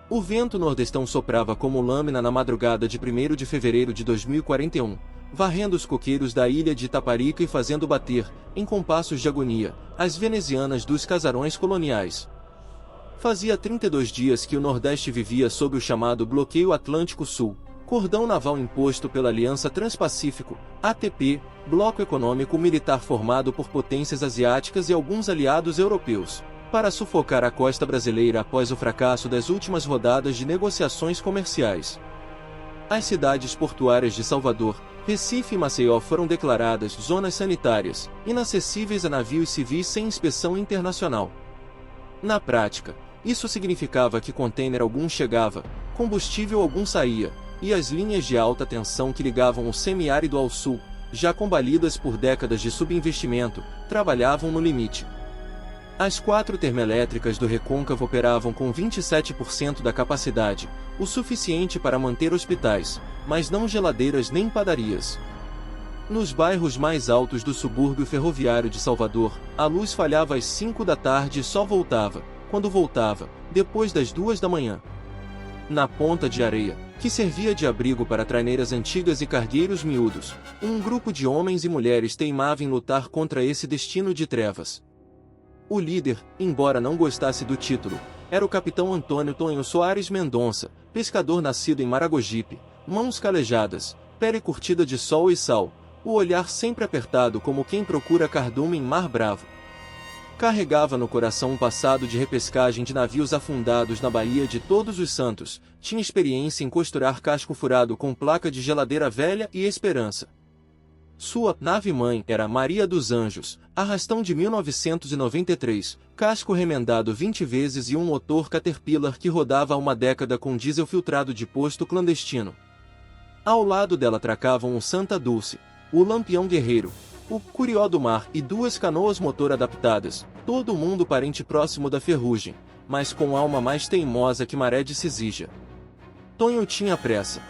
O vento nordestão soprava como lâmina na madrugada de 1º de fevereiro de 2041, varrendo os coqueiros da ilha de Itaparica e fazendo bater, em compassos de agonia, as venezianas dos casarões coloniais. Fazia 32 dias que o Nordeste vivia sob o chamado Bloqueio Atlântico Sul, cordão naval imposto pela Aliança Transpacífico, ATP, bloco econômico militar formado por potências asiáticas e alguns aliados europeus, para sufocar a costa brasileira após o fracasso das últimas rodadas de negociações comerciais. As cidades portuárias de Salvador, Recife e Maceió foram declaradas zonas sanitárias, inacessíveis a navios civis sem inspeção internacional. Na prática, isso significava que container algum chegava, combustível algum saía, e as linhas de alta tensão que ligavam o semiárido ao sul, já combalidas por décadas de subinvestimento, trabalhavam no limite. As 4 termoelétricas do Recôncavo operavam com 27% da capacidade, o suficiente para manter hospitais, mas não geladeiras nem padarias. Nos bairros mais altos do subúrbio ferroviário de Salvador, a luz falhava às 5 da tarde e só voltava, quando voltava, depois das 2 da manhã. Na Ponta de Areia, que servia de abrigo para traineiras antigas e cargueiros miúdos, um grupo de homens e mulheres teimava em lutar contra esse destino de trevas. O líder, embora não gostasse do título, era o capitão Antônio Tonho Soares Mendonça, pescador nascido em Maragogipe, mãos calejadas, pele curtida de sol e sal, o olhar sempre apertado como quem procura cardume em mar bravo. Carregava no coração um passado de repescagem de navios afundados na Baía de Todos os Santos, tinha experiência em costurar casco furado com placa de geladeira velha e esperança. Sua nave-mãe era Maria dos Anjos, arrastão de 1993, casco remendado 20 vezes e um motor Caterpillar que rodava há uma década com diesel filtrado de posto clandestino. Ao lado dela tracavam o Santa Dulce, o Lampião Guerreiro, o Curió do Mar e 2 canoas motor adaptadas, todo mundo parente próximo da ferrugem, mas com alma mais teimosa que maré de Cisígia. Tonho tinha pressa.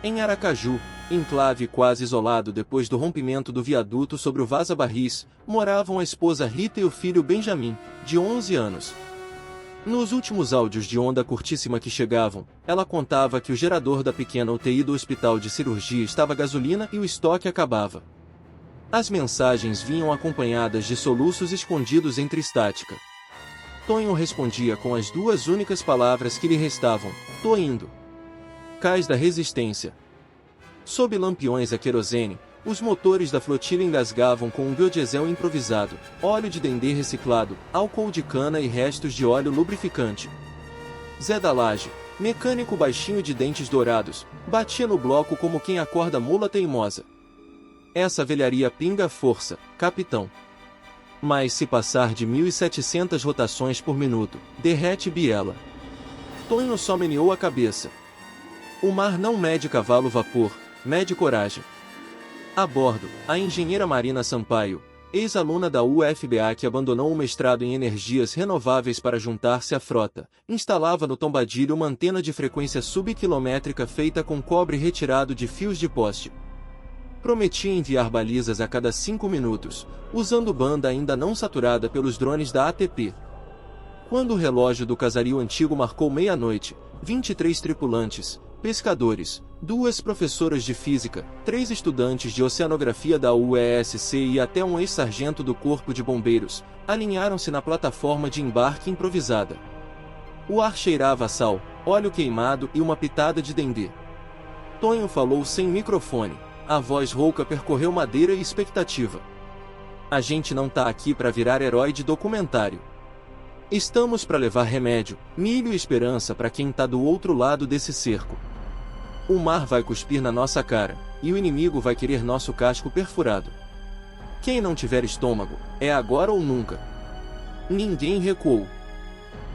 Em Aracaju, enclave quase isolado depois do rompimento do viaduto sobre o Vaza Barris, moravam a esposa Rita e o filho Benjamin, de 11 anos. Nos últimos áudios de onda curtíssima que chegavam, ela contava que o gerador da pequena UTI do hospital de cirurgia estava a gasolina e o estoque acabava. As mensagens vinham acompanhadas de soluços escondidos entre estática. Tonho respondia com as 2 únicas palavras que lhe restavam: "Tô indo." Cais da resistência. Sob lampiões a querosene, os motores da flotilha engasgavam com um biodiesel improvisado, óleo de dendê reciclado, álcool de cana e restos de óleo lubrificante. Zé da Laje, mecânico baixinho de dentes dourados, batia no bloco como quem acorda mula teimosa. Essa velharia pinga força, capitão. Mas se passar de 1.700 rotações por minuto, derrete biela. Tonho só meneou a cabeça. O mar não mede cavalo-vapor, mede coragem. A bordo, a engenheira Marina Sampaio, ex-aluna da UFBA que abandonou o mestrado em energias renováveis para juntar-se à frota, instalava no tombadilho uma antena de frequência subquilométrica feita com cobre retirado de fios de poste. Prometia enviar balizas a cada 5 minutos, usando banda ainda não saturada pelos drones da ATP. Quando o relógio do casario antigo marcou meia-noite, 23 tripulantes, pescadores, 2 professoras de física, 3 estudantes de oceanografia da UESC e até um ex-sargento do Corpo de Bombeiros, alinharam-se na plataforma de embarque improvisada. O ar cheirava a sal, óleo queimado e uma pitada de dendê. Tonho falou sem microfone, a voz rouca percorreu madeira e expectativa. A gente não tá aqui para virar herói de documentário. Estamos para levar remédio, milho e esperança para quem tá do outro lado desse cerco. O mar vai cuspir na nossa cara, e o inimigo vai querer nosso casco perfurado. Quem não tiver estômago, é agora ou nunca. Ninguém recuou.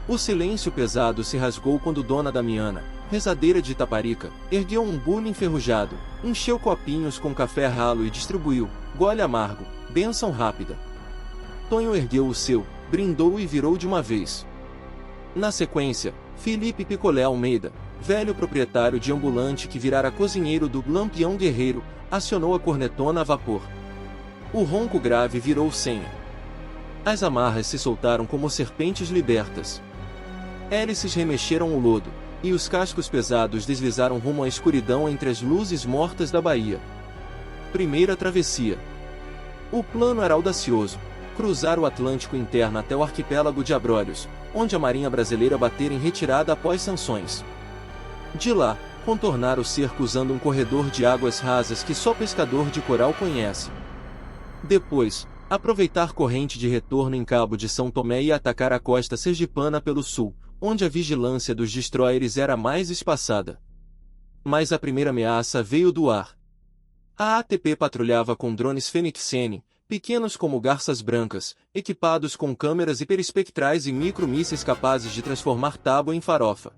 O silêncio pesado se rasgou quando Dona Damiana, rezadeira de Itaparica, ergueu um bule enferrujado, encheu copinhos com café ralo e distribuiu, gole amargo, bênção rápida. Tonho ergueu o seu, brindou e virou de uma vez. Na sequência, Felipe Picolé Almeida, velho proprietário de ambulante que virara cozinheiro do Lampião Guerreiro, acionou a cornetona a vapor. O ronco grave virou senha. As amarras se soltaram como serpentes libertas. Hélices remexeram o lodo, e os cascos pesados deslizaram rumo à escuridão entre as luzes mortas da baía. Primeira travessia. O plano era audacioso: cruzar o Atlântico interno até o arquipélago de Abrolhos, onde a Marinha Brasileira batera em retirada após sanções. De lá, contornar o cerco usando um corredor de águas rasas que só pescador de coral conhece. Depois, aproveitar corrente de retorno em Cabo de São Tomé e atacar a costa sergipana pelo sul, onde a vigilância dos destroyers era mais espaçada. Mas a primeira ameaça veio do ar. A ATP patrulhava com drones Fênix N, pequenos como garças brancas, equipados com câmeras hiperespectrais e micromísseis capazes de transformar tábua em farofa.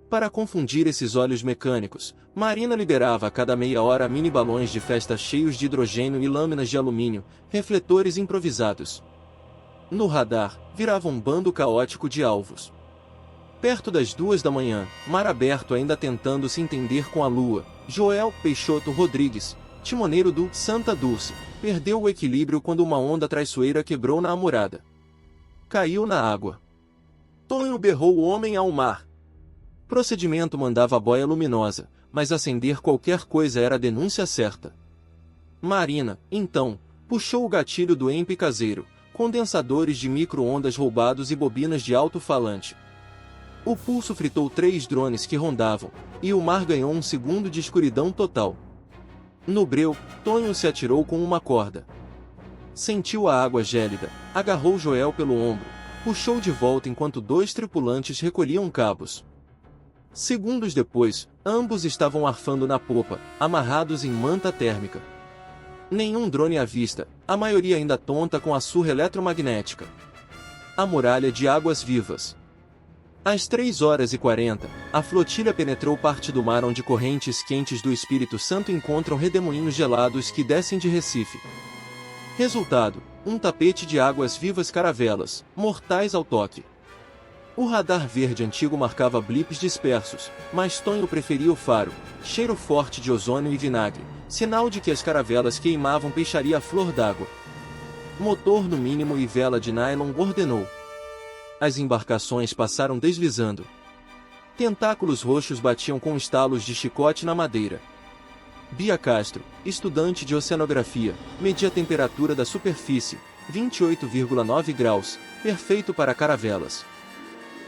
Para confundir esses olhos mecânicos, Marina liberava a cada meia hora mini-balões de festa cheios de hidrogênio e lâminas de alumínio, refletores improvisados. No radar, virava um bando caótico de alvos. Perto das 2 da manhã, mar aberto ainda tentando se entender com a lua, Joel Peixoto Rodrigues, timoneiro do Santa Dulce, perdeu o equilíbrio quando uma onda traiçoeira quebrou na amurada. Caiu na água. Tonho berrou o homem ao mar. Procedimento mandava a boia luminosa, mas acender qualquer coisa era a denúncia certa. Marina, então, puxou o gatilho do EMP caseiro, condensadores de micro-ondas roubados e bobinas de alto-falante. O pulso fritou 3 drones que rondavam, e o mar ganhou um segundo de escuridão total. No breu, Tonho se atirou com uma corda. Sentiu a água gélida, agarrou Joel pelo ombro, puxou de volta enquanto 2 tripulantes recolhiam cabos. Segundos depois, ambos estavam arfando na popa, amarrados em manta térmica. Nenhum drone à vista, a maioria ainda tonta com a surra eletromagnética. A muralha de águas vivas. Às 3h40, a flotilha penetrou parte do mar onde correntes quentes do Espírito Santo encontram redemoinhos gelados que descem de Recife. Resultado: um tapete de águas vivas caravelas, mortais ao toque. O radar verde antigo marcava blips dispersos, mas Tonho preferia o faro, cheiro forte de ozônio e vinagre, sinal de que as caravelas queimavam peixaria à flor d'água. Motor no mínimo e vela de nylon ordenou. As embarcações passaram deslizando. Tentáculos roxos batiam com estalos de chicote na madeira. Bia Castro, estudante de oceanografia, media a temperatura da superfície, 28,9 graus, perfeito para caravelas.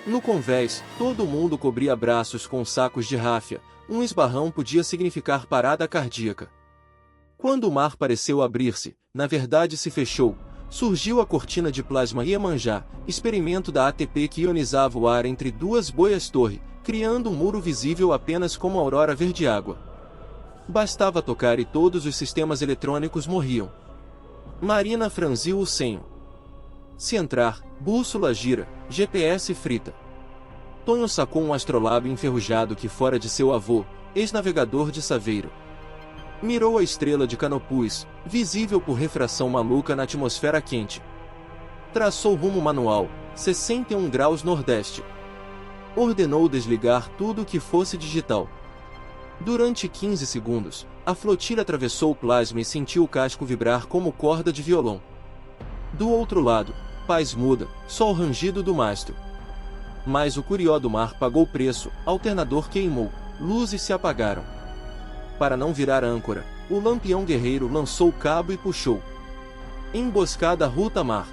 No convés, todo mundo cobria braços com sacos de ráfia, um esbarrão podia significar parada cardíaca. Quando o mar pareceu abrir-se, na verdade se fechou, surgiu a cortina de plasma Iemanjá, experimento da ATP que ionizava o ar entre 2 boias-torre, criando um muro visível apenas como aurora verde-água. Bastava tocar e todos os sistemas eletrônicos morriam. Marina franziu o senho. Se entrar, bússola gira, GPS frita. Tonho sacou um astrolábio enferrujado que fora de seu avô, ex-navegador de Saveiro. Mirou a estrela de Canopus, visível por refração maluca na atmosfera quente. Traçou rumo manual, 61 graus nordeste. Ordenou desligar tudo que fosse digital. Durante 15 segundos, a flotilha atravessou o plasma e sentiu o casco vibrar como corda de violão. Do outro lado, paz muda, só o rangido do mastro. Mas o curió do mar pagou preço, alternador queimou, luzes se apagaram. Para não virar âncora, o lampião guerreiro lançou o cabo e puxou. Emboscada ruta-mar.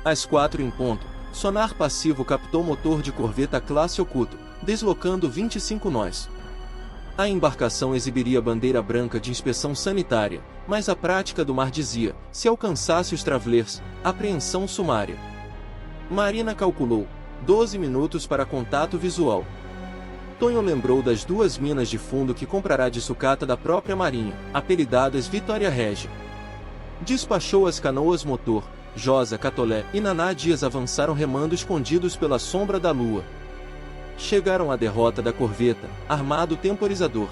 Às 4 em ponto, sonar passivo captou motor de corveta classe Oculto, deslocando 25 nós. A embarcação exibiria bandeira branca de inspeção sanitária, mas a prática do mar dizia, se alcançasse os travelers, apreensão sumária. Marina calculou, 12 minutos para contato visual. Tonho lembrou das 2 minas de fundo que comprará de sucata da própria Marinha, apelidadas Vitória Regia. Despachou as canoas motor, Josa Catolé e Naná Dias avançaram remando escondidos pela sombra da lua. Chegaram à derrota da corveta, armado temporizador.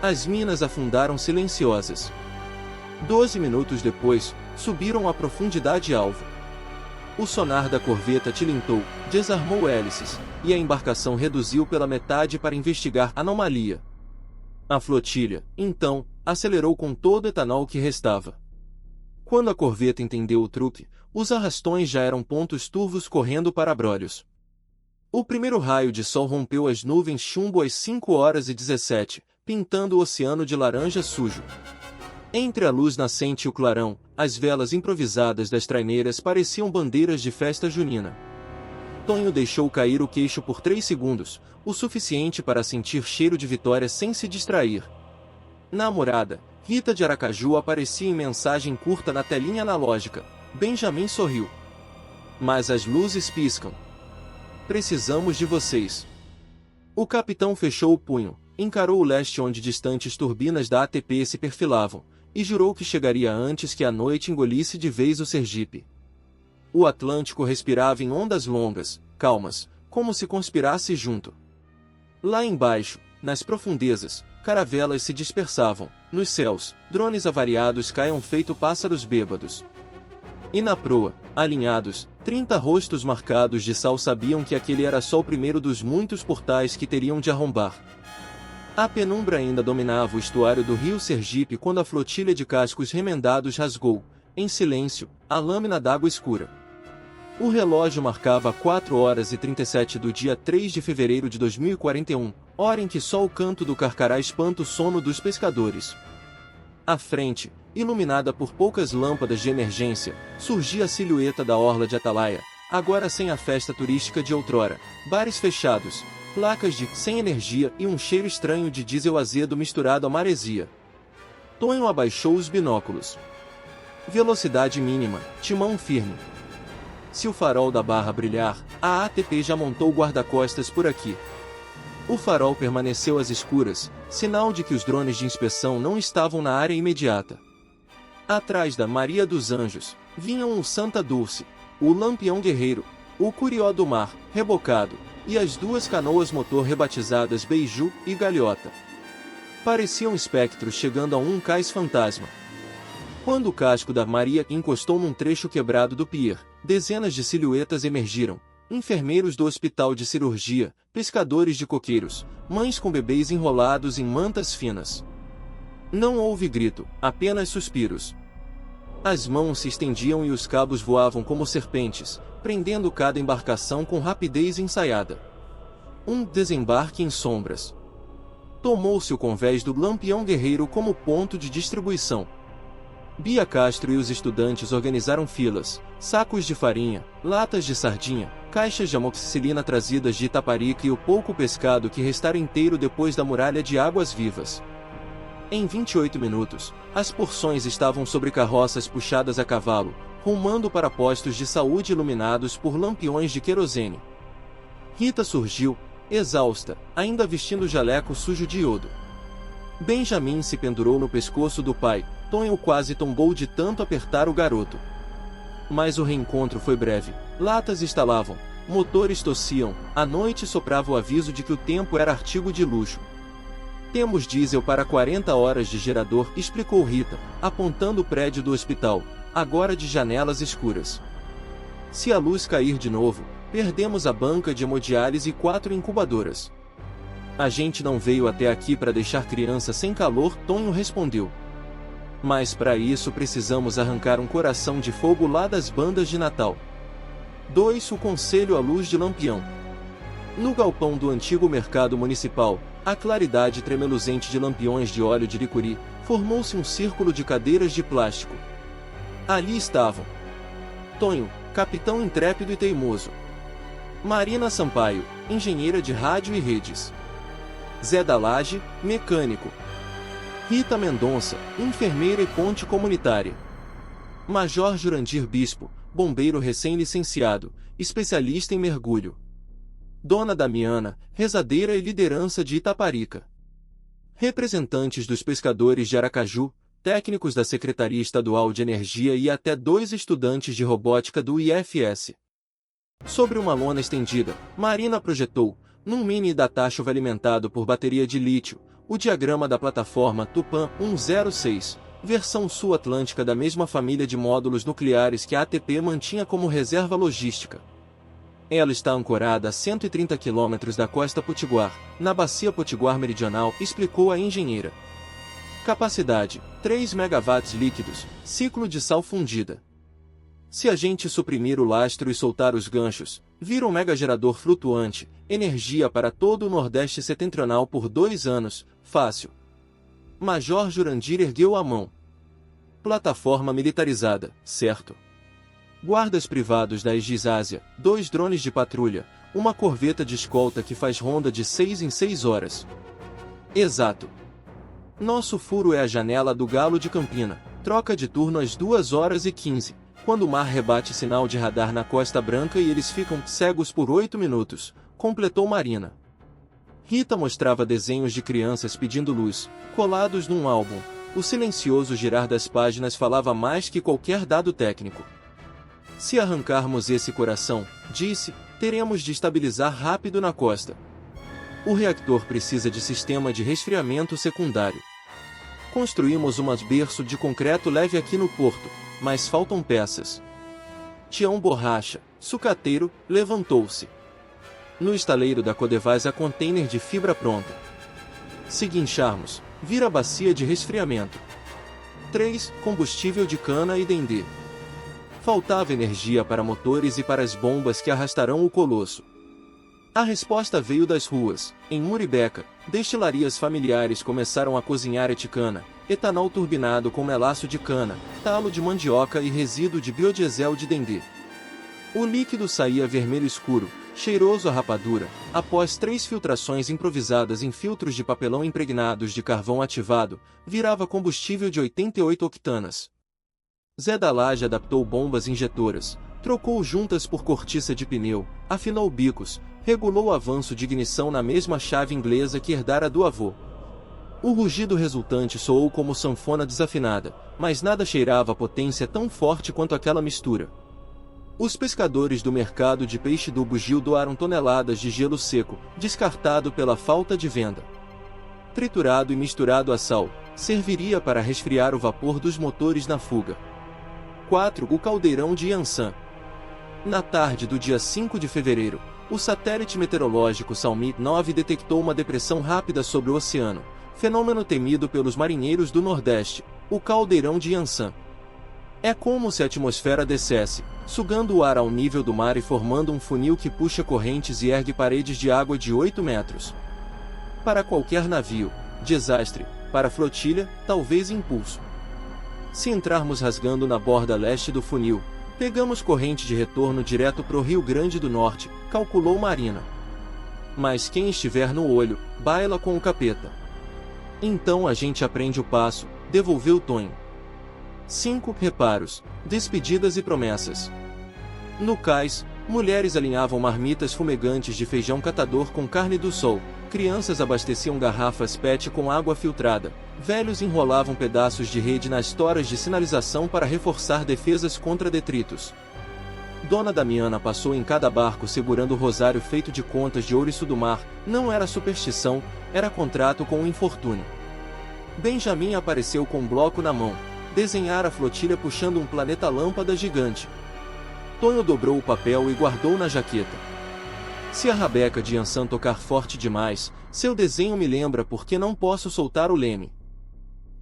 As minas afundaram silenciosas. 12 minutos depois, subiram à profundidade alvo. O sonar da corveta tilintou, desarmou hélices, e a embarcação reduziu pela metade para investigar a anomalia. A flotilha, então, acelerou com todo o etanol que restava. Quando a corveta entendeu o truque, os arrastões já eram pontos turvos correndo para Abrolhos. O primeiro raio de sol rompeu as nuvens chumbo às 5h17, pintando o oceano de laranja sujo. Entre a luz nascente e o clarão, as velas improvisadas das traineiras pareciam bandeiras de festa junina. Tonho deixou cair o queixo por 3 segundos, o suficiente para sentir cheiro de vitória sem se distrair. Na morada, Rita de Aracaju aparecia em mensagem curta na telinha analógica. Benjamin sorriu. Mas as luzes piscam. Precisamos de vocês. O capitão fechou o punho, encarou o leste onde distantes turbinas da ATP se perfilavam, e jurou que chegaria antes que a noite engolisse de vez o Sergipe. O Atlântico respirava em ondas longas, calmas, como se conspirasse junto. Lá embaixo, nas profundezas, caravelas se dispersavam, nos céus, drones avariados caiam feito pássaros bêbados. E na proa, alinhados, 30 rostos marcados de sal sabiam que aquele era só o primeiro dos muitos portais que teriam de arrombar. A penumbra ainda dominava o estuário do rio Sergipe quando a flotilha de cascos remendados rasgou, em silêncio, a lâmina d'água escura. O relógio marcava 4h37 do dia 3 de fevereiro de 2041, hora em que só o canto do carcará espanta o sono dos pescadores. À frente, iluminada por poucas lâmpadas de emergência, surgia a silhueta da orla de Atalaia, agora sem a festa turística de outrora, bares fechados, placas de sem energia e um cheiro estranho de diesel azedo misturado à maresia. Tonho abaixou os binóculos. Velocidade mínima, timão firme. Se o farol da barra brilhar, a ATP já montou o guarda-costas por aqui. O farol permaneceu às escuras, sinal de que os drones de inspeção não estavam na área imediata. Atrás da Maria dos Anjos, vinham o Santa Dulce, o Lampião Guerreiro, o Curió do Mar, rebocado, e as 2 canoas motor rebatizadas Beiju e Galhota. Pareciam espectros chegando a um cais fantasma. Quando o casco da Maria encostou num trecho quebrado do pier, dezenas de silhuetas emergiram, enfermeiros do hospital de cirurgia, pescadores de coqueiros, mães com bebês enrolados em mantas finas. Não houve grito, apenas suspiros. As mãos se estendiam e os cabos voavam como serpentes, prendendo cada embarcação com rapidez ensaiada. Um desembarque em sombras. Tomou-se o convés do Lampião Guerreiro como ponto de distribuição. Bia Castro e os estudantes organizaram filas, sacos de farinha, latas de sardinha, caixas de amoxicilina trazidas de Itaparica e o pouco pescado que restara inteiro depois da muralha de águas vivas. Em 28 minutos, as porções estavam sobre carroças puxadas a cavalo, rumando para postos de saúde iluminados por lampiões de querosene. Rita surgiu, exausta, ainda vestindo jaleco sujo de iodo. Benjamin se pendurou no pescoço do pai, Tonho quase tombou de tanto apertar o garoto. Mas o reencontro foi breve, latas estalavam, motores tossiam, a noite soprava o aviso de que o tempo era artigo de luxo. Temos diesel para 40 horas de gerador, explicou Rita, apontando o prédio do hospital, agora de janelas escuras. Se a luz cair de novo, perdemos a banca de hemodiálise e 4 incubadoras. A gente não veio até aqui para deixar criança sem calor, Tonho respondeu. Mas para isso precisamos arrancar um coração de fogo lá das bandas de Natal. 2. O Conselho à Luz de Lampião. No galpão do antigo mercado municipal, a claridade tremeluzente de lampiões de óleo de licuri, formou-se um círculo de cadeiras de plástico. Ali estavam Tonho, capitão intrépido e teimoso. Marina Sampaio, engenheira de rádio e redes. Zé da Laje, mecânico. Rita Mendonça, enfermeira e ponte comunitária. Major Jurandir Bispo, bombeiro recém-licenciado, especialista em mergulho. Dona Damiana, rezadeira e liderança de Itaparica. Representantes dos pescadores de Aracaju, técnicos da Secretaria Estadual de Energia e até 2 estudantes de robótica do IFS. Sobre uma lona estendida, Marina projetou, num mini datáchovo alimentado por bateria de lítio, o diagrama da plataforma Tupã 106, versão sul-atlântica da mesma família de módulos nucleares que a ATP mantinha como reserva logística. Ela está ancorada a 130 km da costa potiguar, na bacia potiguar meridional, explicou a engenheira. Capacidade, 3 MW líquidos, ciclo de sal fundida. Se a gente suprimir o lastro e soltar os ganchos, Vira um megagerador flutuante, energia para todo o Nordeste setentrional por 2 anos, fácil. Major Jurandir ergueu a mão. Plataforma militarizada, certo? Guardas privados da Aegis Ásia, 2 drones de patrulha, uma corveta de escolta que faz ronda de 6 em 6 horas. Exato. Nosso furo é a janela do Galo de Campina, troca de turno às 2h15, quando o mar rebate sinal de radar na Costa Branca e eles ficam cegos por 8 minutos, completou Marina. Rita mostrava desenhos de crianças pedindo luz, colados num álbum. O silencioso girar das páginas falava mais que qualquer dado técnico. Se arrancarmos esse coração, disse, teremos de estabilizar rápido na costa. O reactor precisa de sistema de resfriamento secundário. Construímos um berço de concreto leve aqui no porto, mas faltam peças. Tião Borracha, sucateiro, levantou-se. No estaleiro da Codevaz há container de fibra pronta. Se guincharmos, vira bacia de resfriamento. 3. Combustível de cana e dendê. Faltava energia para motores e para as bombas que arrastarão o colosso. A resposta veio das ruas. Em Muribeca, destilarias familiares começaram a cozinhar eticana, etanol turbinado com melaço de cana, talo de mandioca e resíduo de biodiesel de dendê. O líquido saía vermelho escuro, cheiroso a rapadura, após 3 filtrações improvisadas em filtros de papelão impregnados de carvão ativado, virava combustível de 88 octanas. Zé da Laje adaptou bombas injetoras, trocou juntas por cortiça de pneu, afinou bicos, regulou o avanço de ignição na mesma chave inglesa que herdara do avô. O rugido resultante soou como sanfona desafinada, mas nada cheirava a potência tão forte quanto aquela mistura. Os pescadores do mercado de peixe do Bugio doaram toneladas de gelo seco, descartado pela falta de venda. Triturado e misturado a sal, serviria para resfriar o vapor dos motores na fuga. 4. O caldeirão de Yansan. Na tarde do dia 5 de fevereiro, o satélite meteorológico Salmi 9 detectou uma depressão rápida sobre o oceano, fenômeno temido pelos marinheiros do Nordeste, o caldeirão de Yansan. É como se a atmosfera descesse, sugando o ar ao nível do mar e formando um funil que puxa correntes e ergue paredes de água de 8 metros. Para qualquer navio, desastre; para a flotilha, talvez impulso. Se entrarmos rasgando na borda leste do funil, pegamos corrente de retorno direto para o Rio Grande do Norte, calculou Marina. Mas quem estiver no olho, baila com o capeta. Então a gente aprende o passo, devolveu Tonho. 5. Reparos, despedidas e promessas. No cais, mulheres alinhavam marmitas fumegantes de feijão catador com carne do sol, crianças abasteciam garrafas PET com água filtrada, velhos enrolavam pedaços de rede nas toras de sinalização para reforçar defesas contra detritos. Dona Damiana passou em cada barco segurando o rosário feito de contas de ouriço do mar, não era superstição, era contrato com o infortúnio. Benjamin apareceu com um bloco na mão, desenhara a flotilha puxando um planeta-lâmpada gigante. Tonho dobrou o papel e guardou na jaqueta. Se a rabeca de Yansan tocar forte demais, seu desenho me lembra porque não posso soltar o leme.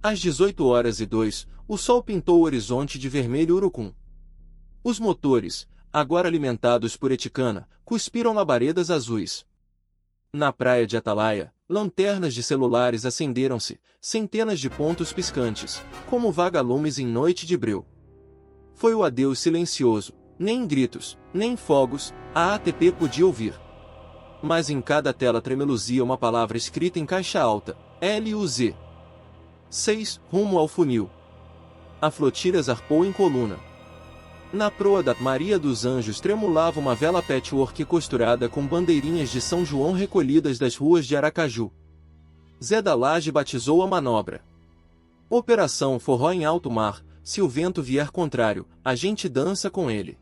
Às 18h02, o sol pintou o horizonte de vermelho urucum. Os motores, agora alimentados por eticana, cuspiram labaredas azuis. Na praia de Atalaia, lanternas de celulares acenderam-se, centenas de pontos piscantes, como vagalumes em noite de breu. Foi o adeus silencioso, nem gritos, nem fogos, a ATP podia ouvir. Mas em cada tela tremeluzia uma palavra escrita em caixa alta, LUZ. 6. Rumo ao funil. A flotilha zarpou em coluna. Na proa da Maria dos Anjos tremulava uma vela patchwork costurada com bandeirinhas de São João recolhidas das ruas de Aracaju. Zé da Laje batizou a manobra. Operação Forró em alto mar, se o vento vier contrário, a gente dança com ele.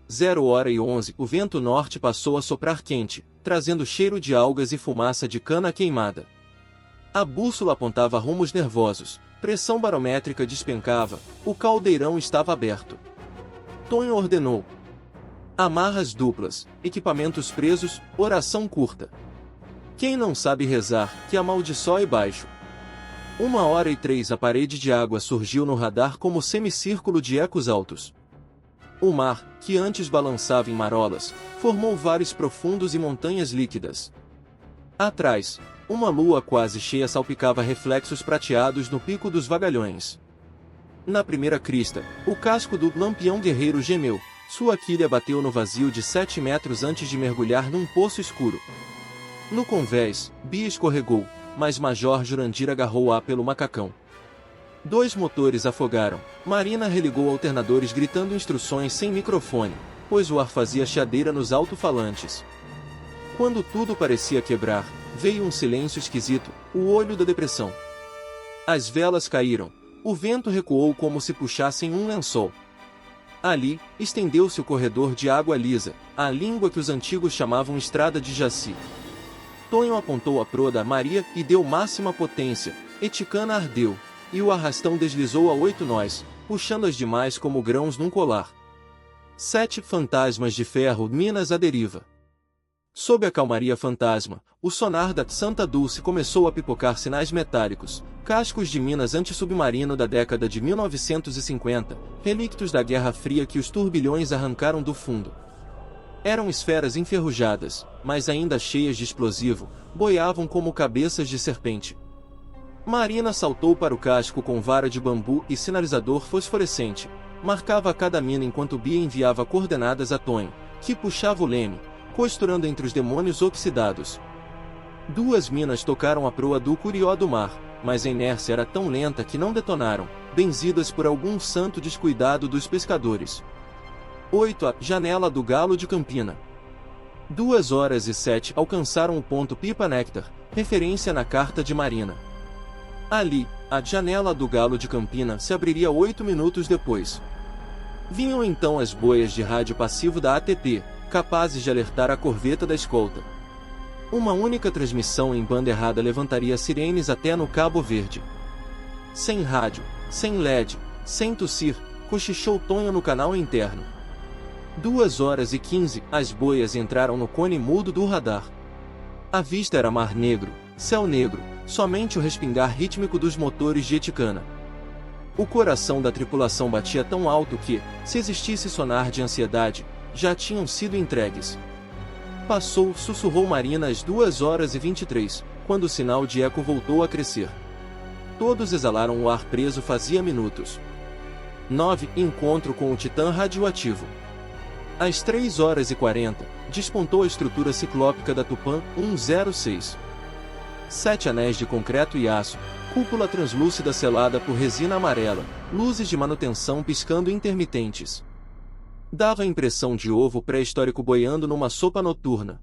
0h11, o vento norte passou a soprar quente, trazendo cheiro de algas e fumaça de cana queimada. A bússola apontava rumos nervosos, pressão barométrica despencava, o caldeirão estava aberto. Tonho ordenou. Amarras duplas, equipamentos presos, oração curta. Quem não sabe rezar, que amaldiçoe baixo. 1h03 a parede de água surgiu no radar como semicírculo de ecos altos. O mar, que antes balançava em marolas, formou vales profundos e montanhas líquidas. Atrás, uma lua quase cheia salpicava reflexos prateados no pico dos vagalhões. Na primeira crista, o casco do Lampião Guerreiro gemeu, sua quilha bateu no vazio de 7 metros antes de mergulhar num poço escuro. No convés, Bia escorregou, mas Major Jurandir agarrou-a pelo macacão. 2 motores afogaram. Marina religou alternadores gritando instruções sem microfone, pois o ar fazia chiadeira nos alto-falantes. Quando tudo parecia quebrar, veio um silêncio esquisito, o olho da depressão. As velas caíram. O vento recuou como se puxassem um lençol. Ali, estendeu-se o corredor de água lisa, a língua que os antigos chamavam Estrada de Jaci. Tonho apontou a proa da Maria e deu máxima potência, Eticana ardeu, e o arrastão deslizou a 8 nós, puxando-as demais como grãos num colar. 7 fantasmas de ferro minas à deriva. Sob a calmaria fantasma, o sonar da Santa Dulce começou a pipocar sinais metálicos, cascos de minas antissubmarino da década de 1950, relictos da Guerra Fria que os turbilhões arrancaram do fundo. Eram esferas enferrujadas, mas ainda cheias de explosivo, boiavam como cabeças de serpente. Marina saltou para o casco com vara de bambu e sinalizador fosforescente, marcava cada mina enquanto Bia enviava coordenadas a Tonho, que puxava o leme, costurando entre os demônios oxidados. 2 minas tocaram a proa do Curió do Mar, mas a inércia era tão lenta que não detonaram, benzidas por algum santo descuidado dos pescadores. 8 A janela do Galo de Campina. 2h07 alcançaram o ponto Pipa Néctar, referência na carta de Marina. Ali, a janela do Galo de Campina se abriria 8 minutos depois. Vinham então as boias de rádio passivo da ATP, capazes de alertar a corveta da escolta. Uma única transmissão em banda errada levantaria sirenes até no Cabo Verde. Sem rádio, sem LED, sem tossir, cochichou Tonho no canal interno. 2h15, as boias entraram no cone mudo do radar. A vista era mar negro, céu negro, somente o respingar rítmico dos motores de Eticana. O coração da tripulação batia tão alto que, se existisse sonar de ansiedade, já tinham sido entregues. Passou, sussurrou Marina às 2h23, quando o sinal de eco voltou a crescer. Todos exalaram o ar preso fazia minutos. 9 Encontro com o Titã radioativo. Às 3h40, despontou a estrutura ciclópica da Tupã 106. 7 anéis de concreto e aço, cúpula translúcida selada por resina amarela, luzes de manutenção piscando intermitentes. Dava a impressão de ovo pré-histórico boiando numa sopa noturna.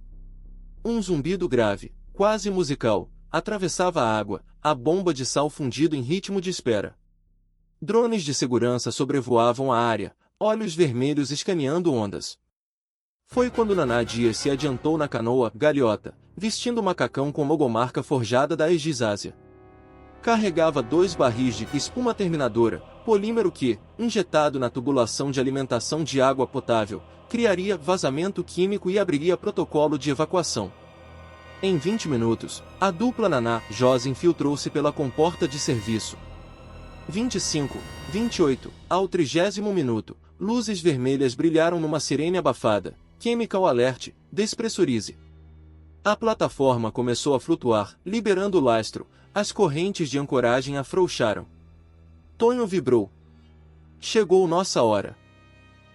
Um zumbido grave, quase musical, atravessava a água, a bomba de sal fundido em ritmo de espera. Drones de segurança sobrevoavam a área, olhos vermelhos escaneando ondas. Foi quando Naná Dias se adiantou na canoa Galhota, vestindo macacão com logomarca forjada da Egisásia. Carregava 2 barris de espuma terminadora, polímero que, injetado na tubulação de alimentação de água potável, criaria vazamento químico e abriria protocolo de evacuação. Em 20 minutos, a dupla Naná-Josa infiltrou-se pela comporta de serviço. 25, 28, ao 30º minuto, luzes vermelhas brilharam numa sirene abafada, Chemical Alert, despressurize. A plataforma começou a flutuar, liberando o lastro, as correntes de ancoragem afrouxaram. Tonho vibrou. Chegou nossa hora.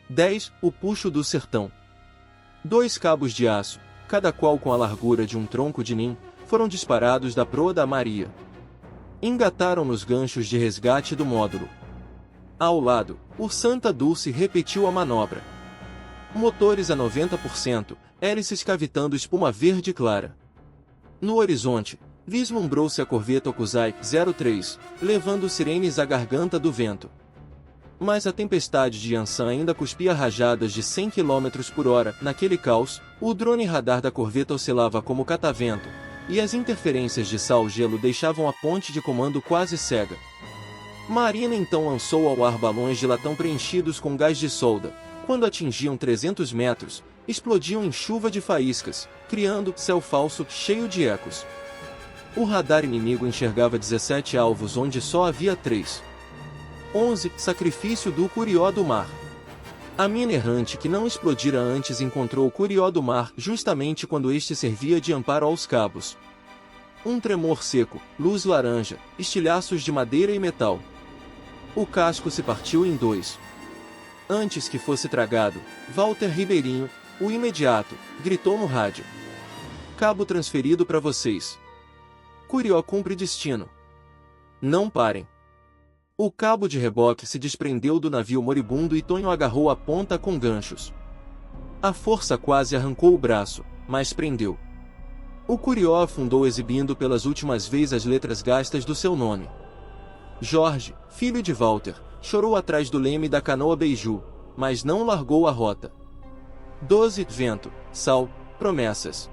10 O puxo do sertão. 2 cabos de aço, cada qual com a largura de um tronco de nim, foram disparados da proa da Maria. Engataram nos ganchos de resgate do módulo. Ao lado, o Santa Dulce repetiu a manobra. Motores a 90%, hélices cavitando espuma verde clara. No horizonte, vislumbrou-se a corveta Okuzai 03, levando sirenes à garganta do vento. Mas a tempestade de Yansan ainda cuspia rajadas de 100 km por hora. Naquele caos, o drone radar da corveta oscilava como catavento, e as interferências de sal-gelo deixavam a ponte de comando quase cega. Marina então lançou ao ar balões de latão preenchidos com gás de solda. Quando atingiam 300 metros, explodiam em chuva de faíscas, criando céu falso cheio de ecos. O radar inimigo enxergava 17 alvos onde só havia 3. 11 Sacrifício do Curió do Mar. A mina errante que não explodira antes encontrou o Curió do mar justamente quando este servia de amparo aos cabos. Um tremor seco, luz laranja, estilhaços de madeira e metal. O casco se partiu em dois. Antes que fosse tragado, Walter Ribeirinho, o imediato, gritou no rádio. Cabo transferido para vocês. Curió cumpre destino. Não parem. O cabo de reboque se desprendeu do navio moribundo e Tonho agarrou a ponta com ganchos. A força quase arrancou o braço, mas prendeu. O Curió afundou exibindo pelas últimas vezes as letras gastas do seu nome. Jorge, filho de Walter, chorou atrás do leme da canoa Beiju, mas não largou a rota. 12 Vento, sal, promessas.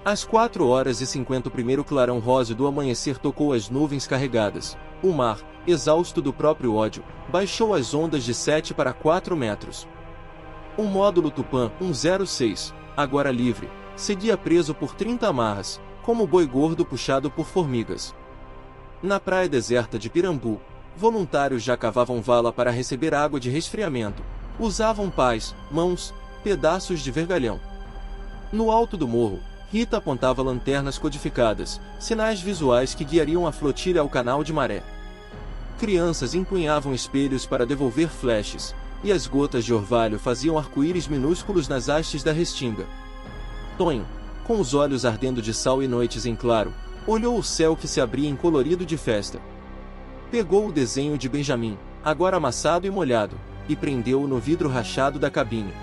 Às 4h50 o primeiro clarão rosa do amanhecer tocou as nuvens carregadas. O mar, exausto do próprio ódio, baixou as ondas de 7 para 4 metros. O módulo Tupã 106, agora livre, seguia preso por 30 amarras, como boi gordo puxado por formigas. Na praia deserta de Pirambu, voluntários já cavavam vala para receber água de resfriamento. Usavam pás, mãos, pedaços de vergalhão. No alto do morro, Rita apontava lanternas codificadas, sinais visuais que guiariam a flotilha ao canal de maré. Crianças empunhavam espelhos para devolver flashes, e as gotas de orvalho faziam arco-íris minúsculos nas hastes da restinga. Tonho, com os olhos ardendo de sal e noites em claro, olhou o céu que se abria em colorido de festa. Pegou o desenho de Benjamin, agora amassado e molhado, e prendeu-o no vidro rachado da cabine.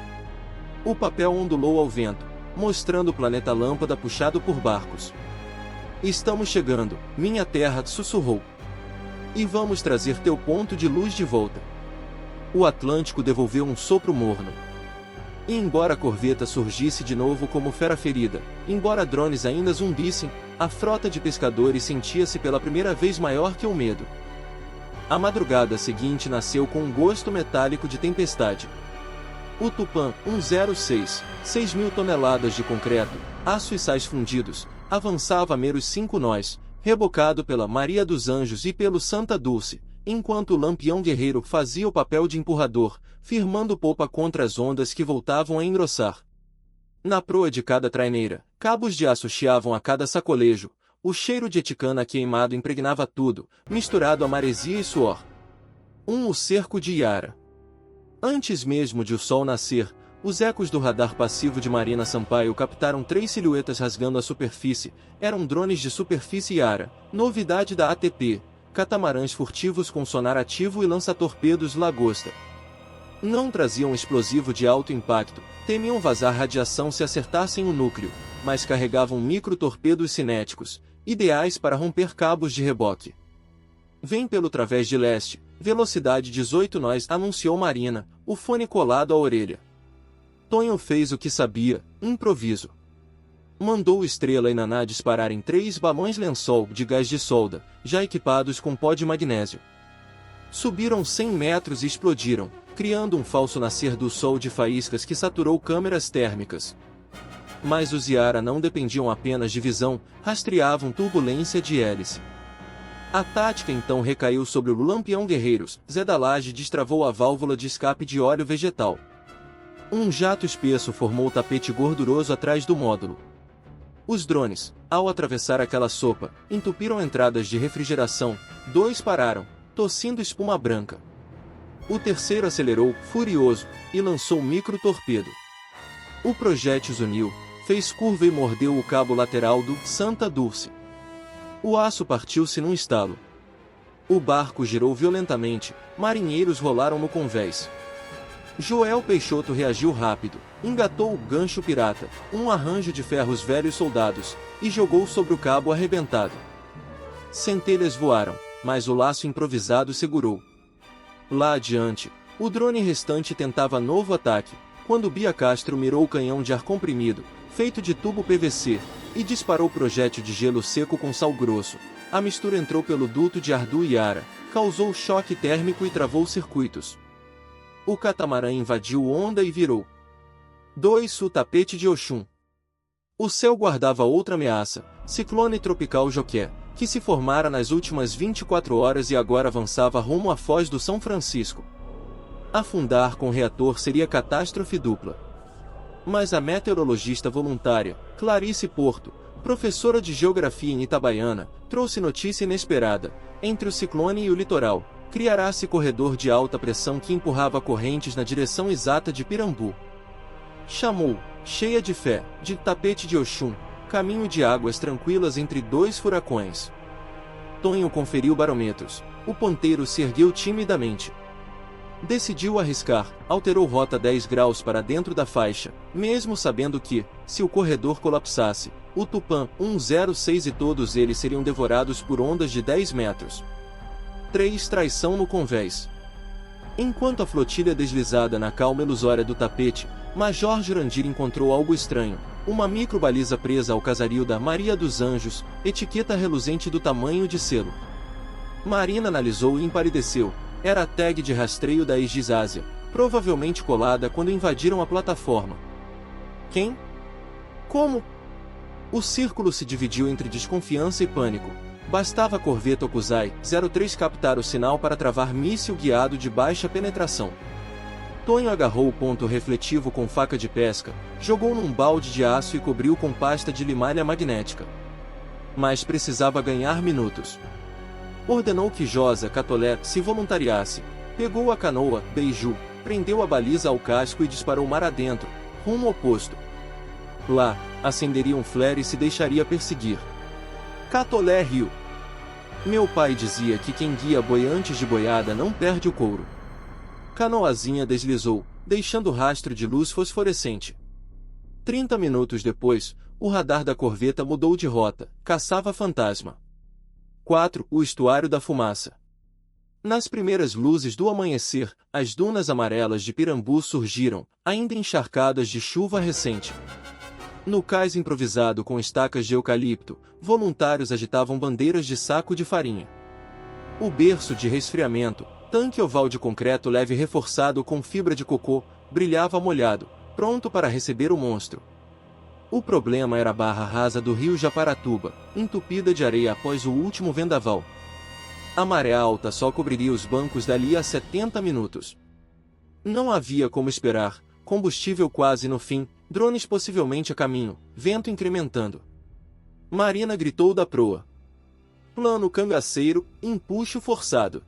O papel ondulou ao vento, mostrando o planeta lâmpada puxado por barcos. Estamos chegando, minha terra, sussurrou. E vamos trazer teu ponto de luz de volta. O Atlântico devolveu um sopro morno. E embora a corveta surgisse de novo como fera ferida, embora drones ainda zumbissem, a frota de pescadores sentia-se pela primeira vez maior que o medo. A madrugada seguinte nasceu com um gosto metálico de tempestade. O Tupã 106, 6.000 toneladas de concreto, aço e sais fundidos, avançava a meros 5 nós, rebocado pela Maria dos Anjos e pelo Santa Dulce, enquanto o Lampião Guerreiro fazia o papel de empurrador, firmando popa contra as ondas que voltavam a engrossar. Na proa de cada traineira, cabos de aço chiavam a cada sacolejo, o cheiro de eticana queimado impregnava tudo, misturado a maresia e suor. O cerco de Iara. Antes mesmo de o sol nascer, os ecos do radar passivo de Marina Sampaio captaram 3 silhuetas rasgando a superfície. Eram drones de superfície Iara, novidade da ATP, catamarãs furtivos com sonar ativo e lança-torpedos Lagosta. Não traziam explosivo de alto impacto, temiam vazar radiação se acertassem o núcleo, mas carregavam micro-torpedos cinéticos, ideais para romper cabos de reboque. Vem pelo través de leste, velocidade 18 nós, anunciou Marina, o fone colado à orelha. Tonho fez o que sabia, improviso. Mandou Estrela e Naná dispararem 3 balões lençol de gás de solda, já equipados com pó de magnésio. Subiram 100 metros e explodiram, criando um falso nascer do sol de faíscas que saturou câmeras térmicas. Mas os Iara não dependiam apenas de visão, rastreavam turbulência de hélice. A tática então recaiu sobre o Lampião Guerreiros. Zé da Laje destravou a válvula de escape de óleo vegetal. Um jato espesso formou o tapete gorduroso atrás do módulo. Os drones, ao atravessar aquela sopa, entupiram entradas de refrigeração. 2 pararam, tossindo espuma branca. O terceiro acelerou, furioso, e lançou um micro-torpedo. O projétil zuniu, fez curva e mordeu o cabo lateral do Santa Dulce. O aço partiu-se num estalo. O barco girou violentamente, marinheiros rolaram no convés. Joel Peixoto reagiu rápido, engatou o gancho pirata, um arranjo de ferros velhos soldados, e jogou sobre o cabo arrebentado. Centelhas voaram, mas o laço improvisado segurou. Lá adiante, o drone restante tentava novo ataque, quando Bia Castro mirou o canhão de ar comprimido, feito de tubo PVC, e disparou projétil de gelo seco com sal grosso. A mistura entrou pelo duto de ar do Iara, causou choque térmico e travou circuitos. O catamarã invadiu onda e virou. 2. O tapete de Oxum. O céu guardava outra ameaça, ciclone tropical Joqué, que se formara nas últimas 24 horas e agora avançava rumo à foz do São Francisco. Afundar com o reator seria catástrofe dupla. Mas a meteorologista voluntária, Clarice Porto, professora de geografia em Itabaiana, trouxe notícia inesperada: entre o ciclone e o litoral, criará-se corredor de alta pressão que empurrava correntes na direção exata de Pirambu. Chamou, cheia de fé, de tapete de Oxum, caminho de águas tranquilas entre dois furacões. Tonho conferiu barômetros. O ponteiro se ergueu timidamente. Decidiu arriscar, alterou rota 10 graus para dentro da faixa, mesmo sabendo que, se o corredor colapsasse, o Tupã 106 e todos eles seriam devorados por ondas de 10 metros. 3. Traição no convés. Enquanto a flotilha deslizada na calma ilusória do tapete, Major Jurandir encontrou algo estranho: uma microbaliza presa ao casario da Maria dos Anjos, etiqueta reluzente do tamanho de selo. Marina analisou e empalideceu. Era a tag de rastreio da Aegis Ásia, provavelmente colada quando invadiram a plataforma. Quem? Como? O círculo se dividiu entre desconfiança e pânico. Bastava a corveta Okuzai 03 captar o sinal para travar míssil guiado de baixa penetração. Tonho agarrou o ponto refletivo com faca de pesca, jogou num balde de aço e cobriu com pasta de limalha magnética. Mas precisava ganhar minutos. Ordenou que Josa Catolé se voluntariasse, pegou a canoa, beijou, prendeu a baliza ao casco e disparou mar adentro, rumo oposto. Lá, acenderia um flare e se deixaria perseguir. Catolé riu. Meu pai dizia que quem guia boi antes de boiada não perde o couro. Canoazinha deslizou, deixando rastro de luz fosforescente. 30 minutos depois, o radar da corveta mudou de rota, caçava fantasma. 4. O estuário da fumaça. Nas primeiras luzes do amanhecer, as dunas amarelas de Pirambu surgiram, ainda encharcadas de chuva recente. No cais improvisado com estacas de eucalipto, voluntários agitavam bandeiras de saco de farinha. O berço de resfriamento, tanque oval de concreto leve reforçado com fibra de cocô, brilhava molhado, pronto para receber o monstro. O problema era a barra rasa do rio Japaratuba, entupida de areia após o último vendaval. A maré alta só cobriria os bancos dali a 70 minutos. Não havia como esperar, combustível quase no fim, drones possivelmente a caminho, vento incrementando. Marina gritou da proa. Plano cangaceiro, empuxo forçado.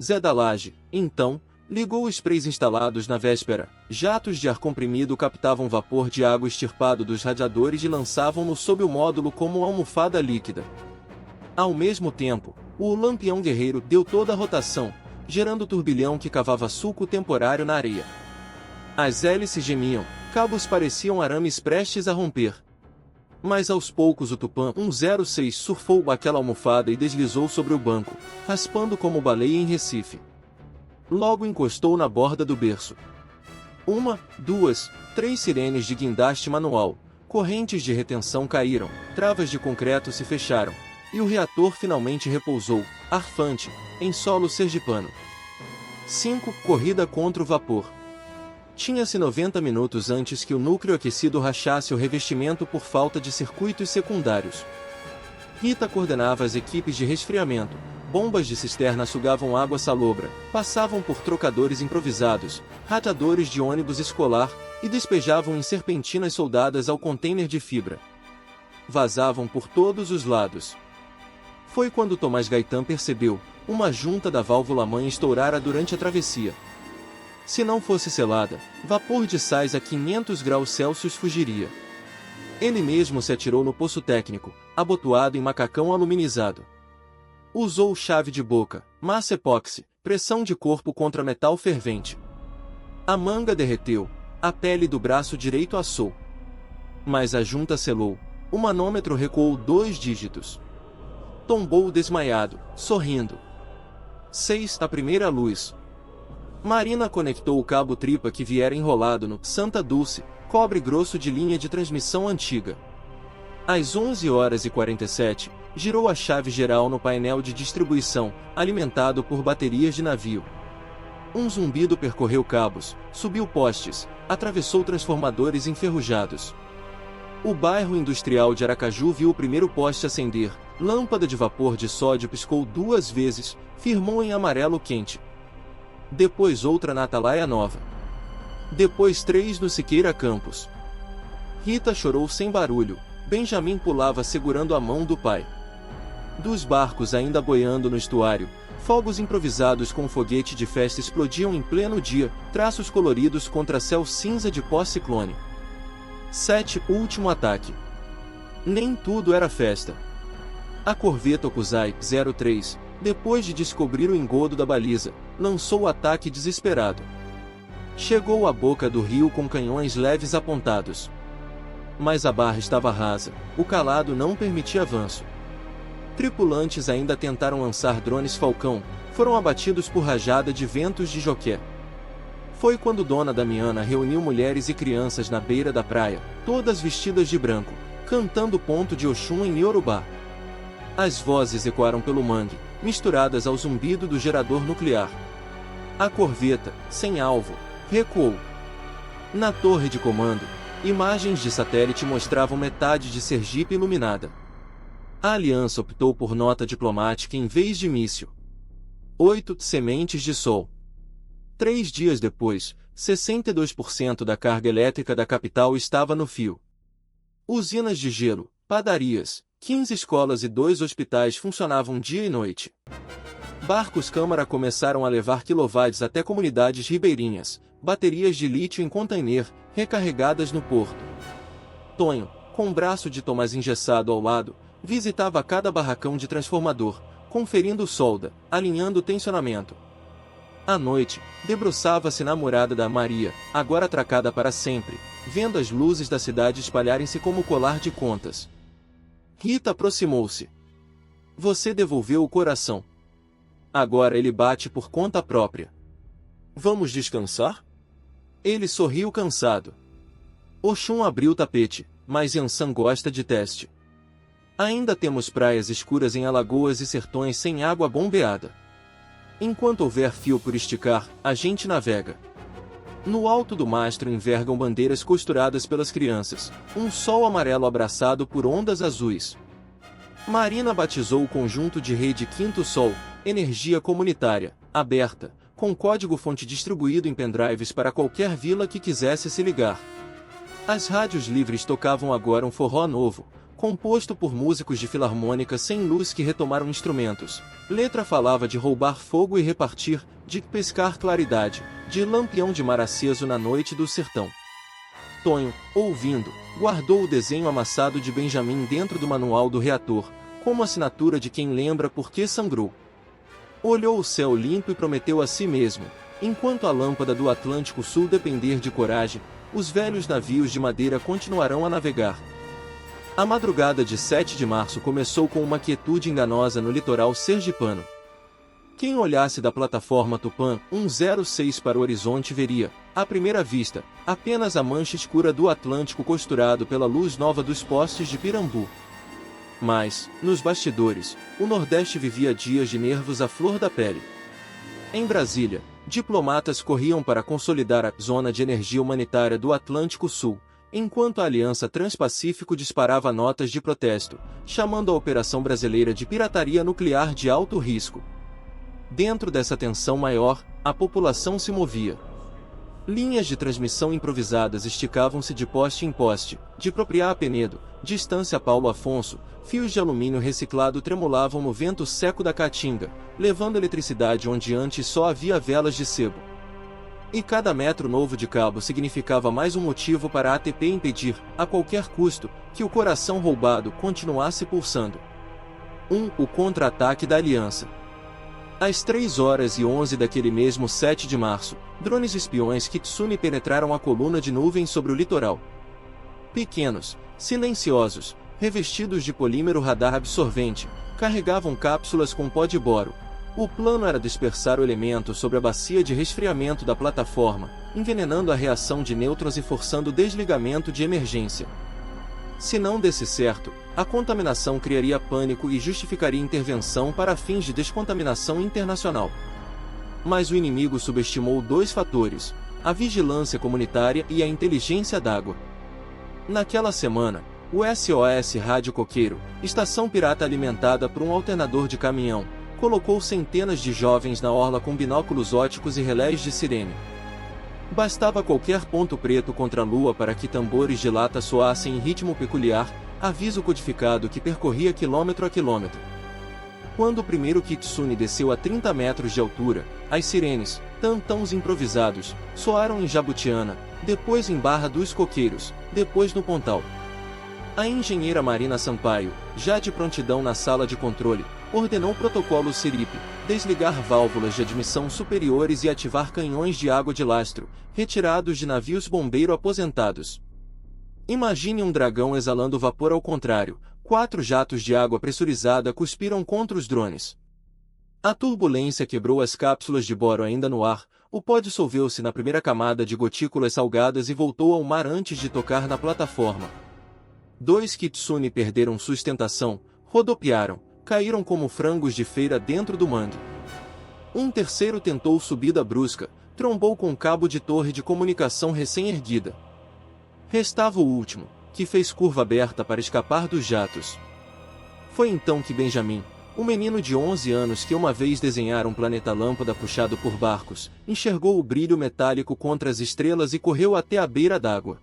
Zé da Laje, então, ligou os sprays instalados na véspera. Jatos de ar comprimido captavam vapor de água extirpado dos radiadores e lançavam-no sob o módulo como uma almofada líquida. Ao mesmo tempo, o Lampião Guerreiro deu toda a rotação, gerando turbilhão que cavava sulco temporário na areia. As hélices gemiam, cabos pareciam arames prestes a romper. Mas aos poucos o Tupã 106 surfou aquela almofada e deslizou sobre o banco, raspando como baleia em Recife. Logo encostou na borda do berço. 1, 2, 3 sirenes de guindaste manual, correntes de retenção caíram, travas de concreto se fecharam, e o reator finalmente repousou, arfante, em solo sergipano. 5. Corrida contra o vapor. Tinha-se 90 minutos antes que o núcleo aquecido rachasse o revestimento por falta de circuitos secundários. Rita coordenava as equipes de resfriamento. Bombas de cisterna sugavam água salobra, passavam por trocadores improvisados, radiadores de ônibus escolar, e despejavam em serpentinas soldadas ao container de fibra. Vazavam por todos os lados. Foi quando Tomás Gaetan percebeu, uma junta da válvula-mãe estourara durante a travessia. Se não fosse selada, vapor de sais a 500 graus Celsius fugiria. Ele mesmo se atirou no poço técnico, abotoado em macacão aluminizado. Usou chave de boca, massa epóxi, pressão de corpo contra metal fervente. A manga derreteu, a pele do braço direito assou. Mas a junta selou, o manômetro recuou 2 dígitos. Tombou desmaiado, sorrindo. 6. A primeira luz. Marina conectou o cabo tripa que viera enrolado no Santa Dulce, cobre grosso de linha de transmissão antiga. Às 11h47, girou a chave geral no painel de distribuição, alimentado por baterias de navio. Um zumbido percorreu cabos, subiu postes, atravessou transformadores enferrujados. O bairro industrial de Aracaju viu o primeiro poste acender, lâmpada de vapor de sódio piscou 2 vezes, firmou em amarelo quente. Depois outra na Atalaia Nova. Depois 3 no Siqueira Campos. Rita chorou sem barulho. Benjamin pulava segurando a mão do pai. Dos barcos ainda boiando no estuário, fogos improvisados com foguete de festa explodiam em pleno dia, traços coloridos contra céu cinza de pós-ciclone. 7. Último ataque. Nem tudo era festa. A corveta Okuzai 03, depois de descobrir o engodo da baliza, lançou o ataque desesperado. Chegou à boca do rio com canhões leves apontados. Mas a barra estava rasa, o calado não permitia avanço. Tripulantes ainda tentaram lançar drones Falcão, foram abatidos por rajada de ventos de Joqué. Foi quando Dona Damiana reuniu mulheres e crianças na beira da praia, todas vestidas de branco, cantando o ponto de Oxum em Iorubá. As vozes ecoaram pelo mangue, misturadas ao zumbido do gerador nuclear. A corveta, sem alvo, recuou. Na torre de comando, imagens de satélite mostravam metade de Sergipe iluminada. A aliança optou por nota diplomática em vez de míssil. 8 sementes de sol. 3 dias depois, 62% da carga elétrica da capital estava no fio. Usinas de gelo, padarias, 15 escolas e 2 hospitais funcionavam dia e noite. Barcos-câmara começaram a levar quilowatts até comunidades ribeirinhas, baterias de lítio em container, recarregadas no porto. Tonho, com um braço de Tomás engessado ao lado, visitava cada barracão de transformador, conferindo solda, alinhando o tensionamento. À noite, debruçava-se na morada da Maria, agora atracada para sempre, vendo as luzes da cidade espalharem-se como colar de contas. Rita aproximou-se. Você devolveu o coração. Agora ele bate por conta própria. Vamos descansar? Ele sorriu cansado. Oxum abriu o tapete, mas Yansan gosta de teste. Ainda temos praias escuras em Alagoas e sertões sem água bombeada. Enquanto houver fio por esticar, a gente navega. No alto do mastro envergam bandeiras costuradas pelas crianças, um sol amarelo abraçado por ondas azuis. Marina batizou o conjunto de rede Quinto Sol, energia comunitária, aberta, com código-fonte distribuído em pendrives para qualquer vila que quisesse se ligar. As rádios livres tocavam agora um forró novo, composto por músicos de filarmônica sem luz que retomaram instrumentos. Letra falava de roubar fogo e repartir, de pescar claridade, de lampião de mar aceso na noite do sertão. Tonho, ouvindo, guardou o desenho amassado de Benjamin dentro do manual do reator, como assinatura de quem lembra por que sangrou. Olhou o céu limpo e prometeu a si mesmo, enquanto a lâmpada do Atlântico Sul depender de coragem, os velhos navios de madeira continuarão a navegar. A madrugada de 7 de março começou com uma quietude enganosa no litoral sergipano. Quem olhasse da plataforma Tupã 106 para o horizonte veria, à primeira vista, apenas a mancha escura do Atlântico costurado pela luz nova dos postes de Pirambu. Mas, nos bastidores, o Nordeste vivia dias de nervos à flor da pele. Em Brasília, diplomatas corriam para consolidar a zona de energia humanitária do Atlântico Sul, enquanto a Aliança Transpacífico disparava notas de protesto, chamando a operação brasileira de pirataria nuclear de alto risco. Dentro dessa tensão maior, a população se movia. Linhas de transmissão improvisadas esticavam-se de poste em poste, de Propriá a Penedo, de Estância Paulo Afonso, fios de alumínio reciclado tremulavam no vento seco da Caatinga, levando eletricidade onde antes só havia velas de sebo. E cada metro novo de cabo significava mais um motivo para a ATP impedir, a qualquer custo, que o coração roubado continuasse pulsando. O contra-ataque da Aliança. Às 3h11 daquele mesmo 7 de março, drones espiões Kitsune penetraram a coluna de nuvens sobre o litoral. Pequenos, silenciosos, revestidos de polímero radar absorvente, carregavam cápsulas com pó de boro. O plano era dispersar o elemento sobre a bacia de resfriamento da plataforma, envenenando a reação de nêutrons e forçando o desligamento de emergência. Se não desse certo, a contaminação criaria pânico e justificaria intervenção para fins de descontaminação internacional. Mas o inimigo subestimou 2 fatores: a vigilância comunitária e a inteligência d'água. Naquela semana, o SOS Rádio Coqueiro, estação pirata alimentada por um alternador de caminhão, colocou centenas de jovens na orla com binóculos óticos e relés de sirene. Bastava qualquer ponto preto contra a lua para que tambores de lata soassem em ritmo peculiar, aviso codificado que percorria quilômetro a quilômetro. Quando o primeiro kitsune desceu a 30 metros de altura, as sirenes, tantãos improvisados, soaram em Jabutiana, depois em Barra dos Coqueiros, depois no Pontal. A engenheira Marina Sampaio, já de prontidão na sala de controle, ordenou o protocolo Siripe, desligar válvulas de admissão superiores e ativar canhões de água de lastro, retirados de navios bombeiro aposentados. Imagine um dragão exalando vapor ao contrário, 4 jatos de água pressurizada cuspiram contra os drones. A turbulência quebrou as cápsulas de boro ainda no ar, o pó dissolveu-se na primeira camada de gotículas salgadas e voltou ao mar antes de tocar na plataforma. 2 kitsune perderam sustentação, rodopiaram, caíram como frangos de feira dentro do mangue. Um terceiro tentou subida brusca, trombou com um cabo de torre de comunicação recém-erguida. Restava o último, que fez curva aberta para escapar dos jatos. Foi então que Benjamin, o menino de 11 anos que uma vez desenhara um planeta lâmpada puxado por barcos, enxergou o brilho metálico contra as estrelas e correu até a beira d'água.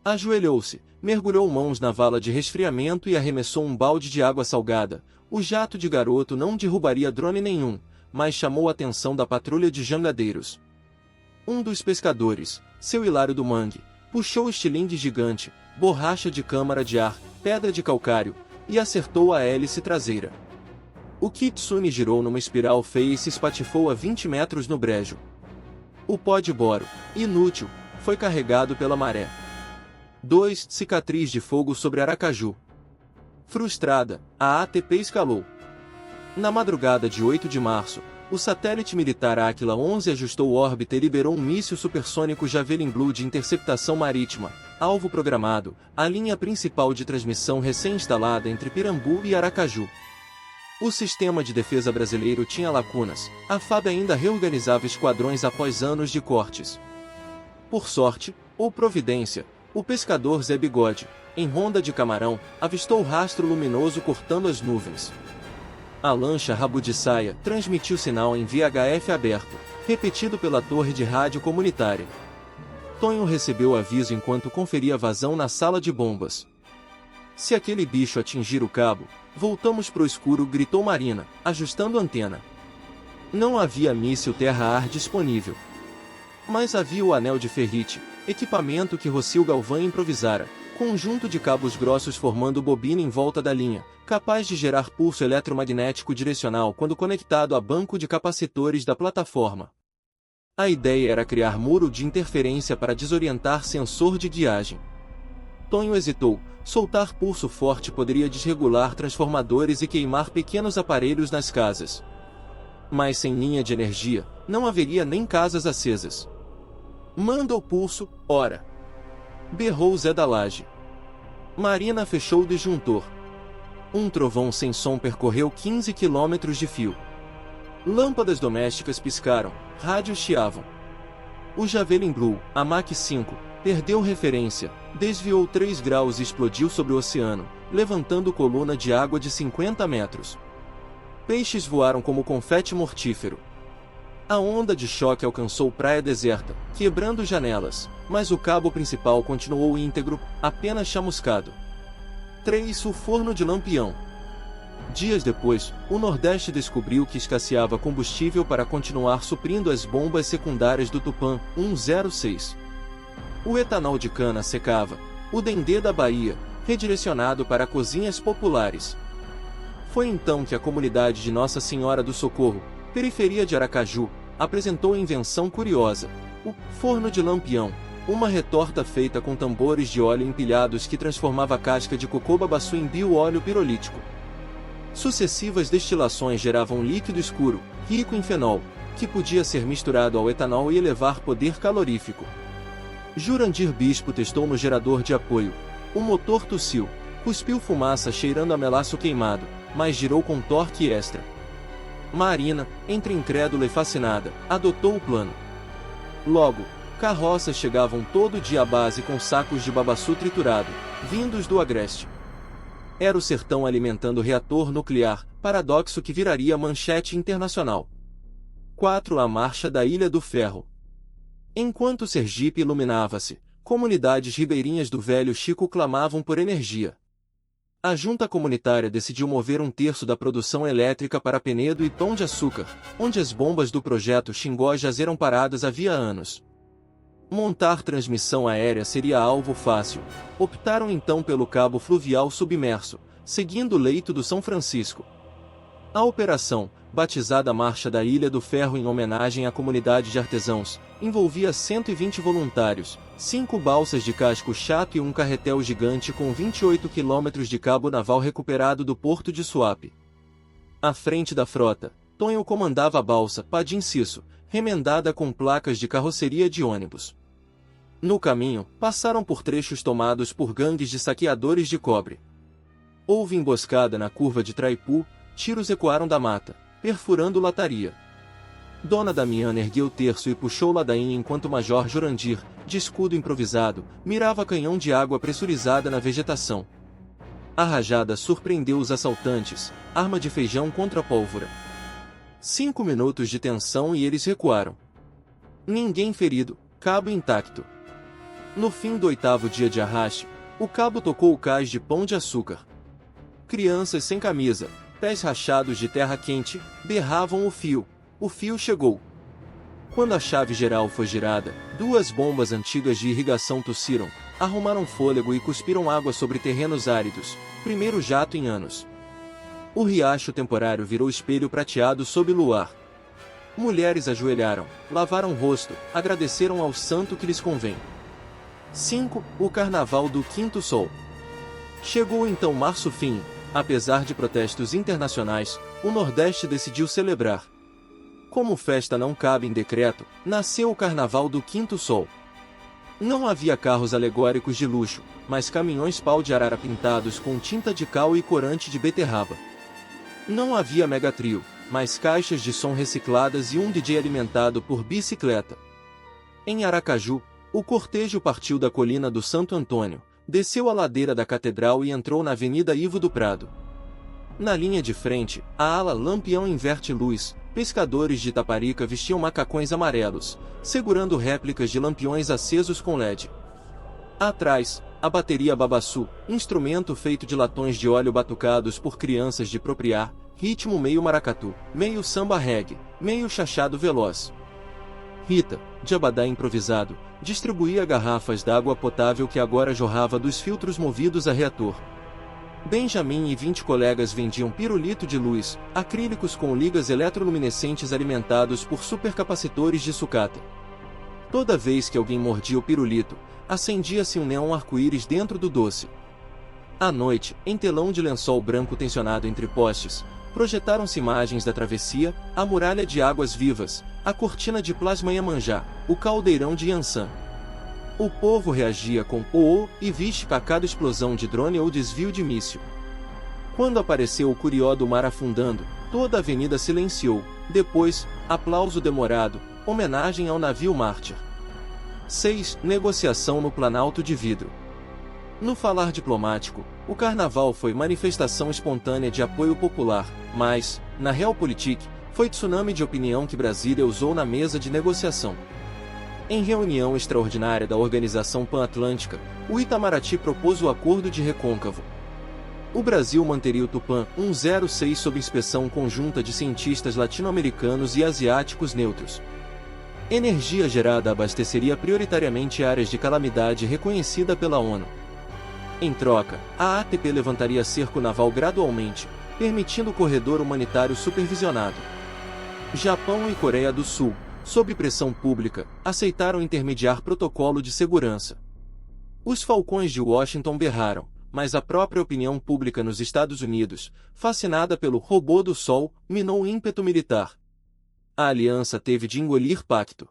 Ajoelhou-se, mergulhou mãos na vala de resfriamento e arremessou um balde de água salgada. O jato de garoto não derrubaria drone nenhum, mas chamou a atenção da patrulha de jangadeiros. Um dos pescadores, seu Hilário do Mangue, puxou estilingue gigante, borracha de câmara de ar, pedra de calcário, e acertou a hélice traseira. O kitsune girou numa espiral feia e se espatifou a 20 metros no brejo. O pó de boro, inútil, foi carregado pela maré. 2. Cicatriz de fogo sobre Aracaju. Frustrada, a ATP escalou. Na madrugada de 8 de março, o satélite militar Áquila 11 ajustou órbita e liberou um míssil supersônico Javelin Blue de interceptação marítima, alvo programado, a linha principal de transmissão recém-instalada entre Pirambu e Aracaju. O sistema de defesa brasileiro tinha lacunas, a FAB ainda reorganizava esquadrões após anos de cortes. Por sorte, ou providência, o pescador Zé Bigode, em ronda de camarão, avistou o rastro luminoso cortando as nuvens. A lancha Rabo de Saia transmitiu sinal em VHF aberto, repetido pela torre de rádio comunitária. Tonho recebeu o aviso enquanto conferia vazão na sala de bombas. Se aquele bicho atingir o cabo, voltamos pro escuro, gritou Marina, ajustando a antena. Não havia míssil terra-ar disponível. Mas havia o anel de ferrite, equipamento que Rocio Galvão improvisara, conjunto de cabos grossos formando bobina em volta da linha, capaz de gerar pulso eletromagnético direcional quando conectado a banco de capacitores da plataforma. A ideia era criar muro de interferência para desorientar sensor de guiagem. Tonho hesitou. Soltar pulso forte poderia desregular transformadores e queimar pequenos aparelhos nas casas. Mas sem linha de energia, não haveria nem casas acesas. Manda o pulso, ora! Berrou Zé da Laje. Marina fechou o disjuntor. Um trovão sem som percorreu 15 quilômetros de fio. Lâmpadas domésticas piscaram, rádios chiavam. O Javelin Blue, a Mach 5, perdeu referência, desviou 3 graus e explodiu sobre o oceano, levantando coluna de água de 50 metros. Peixes voaram como confete mortífero. A onda de choque alcançou praia deserta, quebrando janelas, mas o cabo principal continuou íntegro, apenas chamuscado. 3. O forno de Lampião. Dias depois, o Nordeste descobriu que escasseava combustível para continuar suprindo as bombas secundárias do Tupã 106. O etanol de cana secava, o dendê da Bahia, redirecionado para cozinhas populares. Foi então que a comunidade de Nossa Senhora do Socorro, periferia de Aracaju, apresentou a invenção curiosa, o forno de Lampião, uma retorta feita com tambores de óleo empilhados que transformava a casca de cocô babaçu em bio-óleo pirolítico. Sucessivas destilações geravam líquido escuro, rico em fenol, que podia ser misturado ao etanol e elevar poder calorífico. Jurandir Bispo testou no gerador de apoio. O motor tossiu, cuspiu fumaça cheirando a melaço queimado, mas girou com torque extra. Marina, entre incrédula e fascinada, adotou o plano. Logo, carroças chegavam todo dia à base com sacos de babaçu triturado, vindos do Agreste. Era o sertão alimentando reator nuclear, paradoxo que viraria manchete internacional. 4. A Marcha da Ilha do Ferro. Enquanto Sergipe iluminava-se, comunidades ribeirinhas do Velho Chico clamavam por energia. A junta comunitária decidiu mover 1/3 da produção elétrica para Penedo e Pão de Açúcar, onde as bombas do projeto Xingó já eram paradas havia anos. Montar transmissão aérea seria alvo fácil. Optaram então pelo cabo fluvial submerso, seguindo o leito do São Francisco. A operação, batizada Marcha da Ilha do Ferro em homenagem à comunidade de artesãos, envolvia 120 voluntários, 5 balsas de casco chato e um carretel gigante com 28 quilômetros de cabo naval recuperado do porto de Suape. À frente da frota, Tonho comandava a balsa Padim Cisso, remendada com placas de carroceria de ônibus. No caminho, passaram por trechos tomados por gangues de saqueadores de cobre. Houve emboscada na curva de Traipu, tiros ecoaram da mata, perfurando lataria. Dona Damiana ergueu o terço e puxou ladainha enquanto o Major Jurandir, de escudo improvisado, mirava canhão de água pressurizada na vegetação. A rajada surpreendeu os assaltantes, arma de feijão contra pólvora. 5 minutos de tensão e eles recuaram. Ninguém ferido, cabo intacto. No fim do 8º dia de arraste, o cabo tocou o cais de Pão de Açúcar. Crianças sem camisa, pés rachados de terra quente, berravam o fio. O fio chegou. Quando a chave geral foi girada, 2 bombas antigas de irrigação tossiram, arrumaram fôlego e cuspiram água sobre terrenos áridos, primeiro jato em anos. O riacho temporário virou espelho prateado sob o luar. Mulheres ajoelharam, lavaram o rosto, agradeceram ao santo que lhes convém. 5. O Carnaval do Quinto Sol. Chegou então março fim, apesar de protestos internacionais, o Nordeste decidiu celebrar. Como festa não cabe em decreto, nasceu o Carnaval do Quinto Sol. Não havia carros alegóricos de luxo, mas caminhões pau de arara pintados com tinta de cal e corante de beterraba. Não havia megatrio, mas caixas de som recicladas e um DJ alimentado por bicicleta. Em Aracaju, o cortejo partiu da colina do Santo Antônio, desceu a ladeira da Catedral e entrou na Avenida Ivo do Prado. Na linha de frente, a ala Lampião inverte luz, pescadores de Itaparica vestiam macacões amarelos, segurando réplicas de lampiões acesos com LED. Atrás, a bateria Babaçu, instrumento feito de latões de óleo batucados por crianças de propriar, ritmo meio maracatu, meio samba reggae, meio chachado veloz. Rita, de abadá improvisado, distribuía garrafas d'água potável que agora jorrava dos filtros movidos a reator. Benjamin e 20 colegas vendiam pirulito de luz, acrílicos com ligas eletroluminescentes alimentados por supercapacitores de sucata. Toda vez que alguém mordia o pirulito, acendia-se um neon arco-íris dentro do doce. À noite, em telão de lençol branco tensionado entre postes, projetaram-se imagens da travessia, a muralha de águas vivas, a cortina de plasma Iemanjá, o caldeirão de Yansan. O povo reagia com "oh" e vixe a cada explosão de drone ou desvio de míssil. Quando apareceu o curió do mar afundando, toda a avenida silenciou, depois, aplauso demorado, homenagem ao navio mártir. 6. Negociação no Planalto de Vidro. No falar diplomático, o carnaval foi manifestação espontânea de apoio popular, mas, na Realpolitik, foi tsunami de opinião que Brasília usou na mesa de negociação. Em reunião extraordinária da Organização Pan-Atlântica, o Itamaraty propôs o Acordo de Recôncavo. O Brasil manteria o Tupã 106 sob inspeção conjunta de cientistas latino-americanos e asiáticos neutros. Energia gerada abasteceria prioritariamente áreas de calamidade reconhecida pela ONU. Em troca, a ATP levantaria cerco naval gradualmente, permitindo o corredor humanitário supervisionado. Japão e Coreia do Sul, sob pressão pública, aceitaram intermediar protocolo de segurança. Os falcões de Washington berraram, mas a própria opinião pública nos Estados Unidos, fascinada pelo robô do Sol, minou o ímpeto militar. A aliança teve de engolir pacto.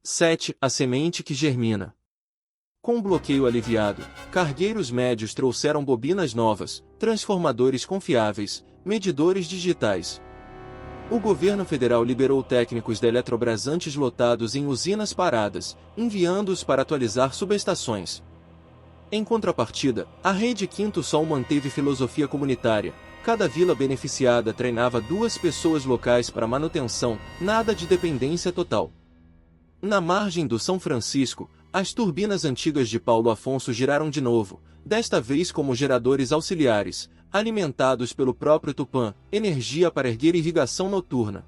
7. A semente que germina. Com bloqueio aliviado, cargueiros médios trouxeram bobinas novas, transformadores confiáveis, medidores digitais. O governo federal liberou técnicos da Eletrobras antes lotados em usinas paradas, enviando-os para atualizar subestações. Em contrapartida, a Rede Quinto Sol manteve filosofia comunitária. Cada vila beneficiada treinava 2 pessoas locais para manutenção, nada de dependência total. Na margem do São Francisco, as turbinas antigas de Paulo Afonso giraram de novo, desta vez como geradores auxiliares, alimentados pelo próprio Tupã, energia para erguer irrigação noturna.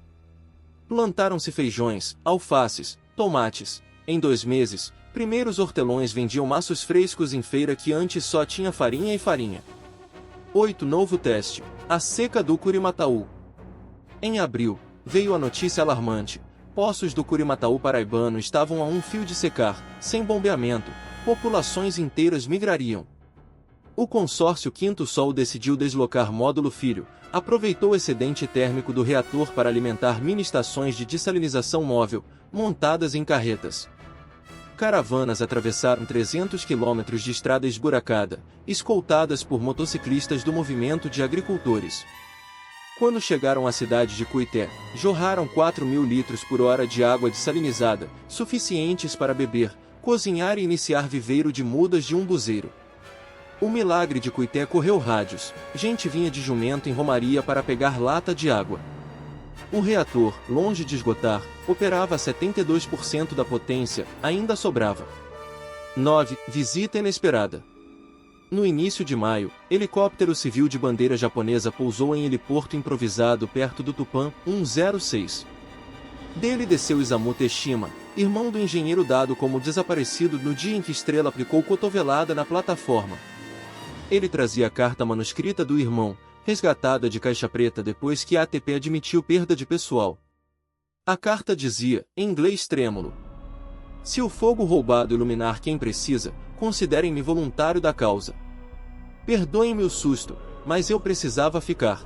Plantaram-se feijões, alfaces, tomates. Em 2 meses, primeiros hortelões vendiam maços frescos em feira que antes só tinha farinha e farinha. 8. Novo teste. A seca do Curimataú. Em abril, veio a notícia alarmante. Poços do Curimataú paraibano estavam a um fio de secar, sem bombeamento, populações inteiras migrariam. O consórcio Quinto Sol decidiu deslocar módulo filho, aproveitou o excedente térmico do reator para alimentar mini-estações de dessalinização móvel, montadas em carretas. Caravanas atravessaram 300 quilômetros de estrada esburacada, escoltadas por motociclistas do movimento de agricultores. Quando chegaram à cidade de Cuité, jorraram 4.000 litros por hora de água dessalinizada, suficientes para beber, cozinhar e iniciar viveiro de mudas de umbuzeiro. O milagre de Cuité correu rádios, gente vinha de jumento em romaria para pegar lata de água. O reator, longe de esgotar, operava a 72% da potência, ainda sobrava. 9. Visita inesperada. No início de maio, helicóptero civil de bandeira japonesa pousou em heliporto improvisado perto do Tupã 106. Dele desceu Isamu Teshima, irmão do engenheiro dado como desaparecido no dia em que Estrela aplicou cotovelada na plataforma. Ele trazia a carta manuscrita do irmão, resgatada de caixa preta depois que a ATP admitiu perda de pessoal. A carta dizia, em inglês trêmulo: se o fogo roubado iluminar quem precisa, considerem-me voluntário da causa. Perdoem-me o susto, mas eu precisava ficar.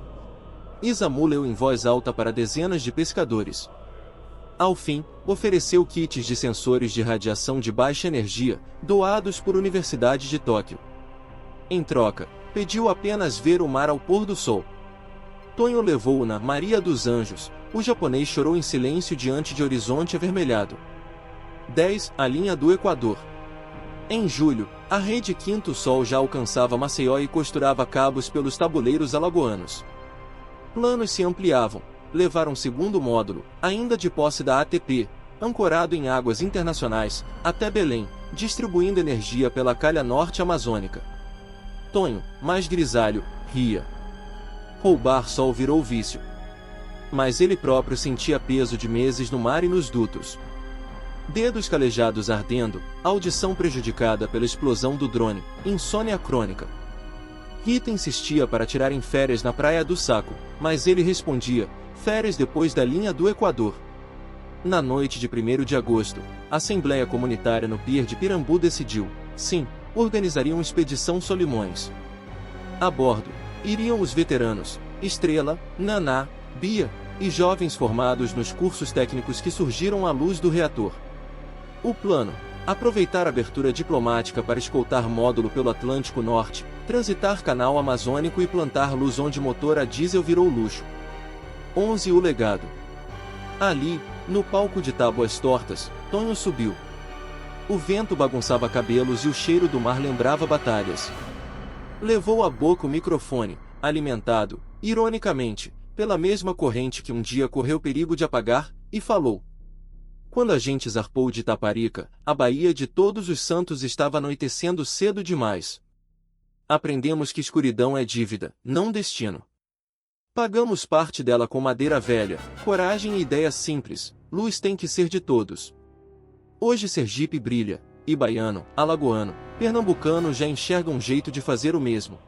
Isamu leu em voz alta para dezenas de pescadores. Ao fim, ofereceu kits de sensores de radiação de baixa energia, doados por Universidade de Tóquio. Em troca, pediu apenas ver o mar ao pôr do sol. Tonho levou-o na Maria dos Anjos. O japonês chorou em silêncio diante de horizonte avermelhado. 10. A linha do Equador. Em julho, a Rede Quinto Sol já alcançava Maceió e costurava cabos pelos tabuleiros alagoanos. Planos se ampliavam. Levaram um segundo módulo, ainda de posse da ATP, ancorado em águas internacionais, até Belém, distribuindo energia pela calha norte amazônica. Tonho, mais grisalho, ria. Roubar sol virou vício. Mas ele próprio sentia peso de meses no mar e nos dutos. Dedos calejados ardendo, audição prejudicada pela explosão do drone, insônia crônica. Rita insistia para tirarem férias na Praia do Saco, mas ele respondia, férias depois da linha do Equador. Na noite de 1º de agosto, a Assembleia Comunitária no Pier de Pirambu decidiu, sim, organizaria uma expedição Solimões. A bordo, iriam os veteranos, Estrela, Naná, Bia, e jovens formados nos cursos técnicos que surgiram à luz do reator. O plano: aproveitar a abertura diplomática para escoltar módulo pelo Atlântico Norte, transitar canal amazônico e plantar luz onde motor a diesel virou luxo. 11. O legado. Ali, no palco de tábuas tortas, Tonho subiu. O vento bagunçava cabelos e o cheiro do mar lembrava batalhas. Levou à boca o microfone, alimentado, ironicamente, pela mesma corrente que um dia correu perigo de apagar, e falou. Quando a gente zarpou de Itaparica, a Baía de Todos os Santos estava anoitecendo cedo demais. Aprendemos que escuridão é dívida, não destino. Pagamos parte dela com madeira velha, coragem e ideia simples, luz tem que ser de todos. Hoje Sergipe brilha, e baiano, alagoano, pernambucano já enxerga um jeito de fazer o mesmo.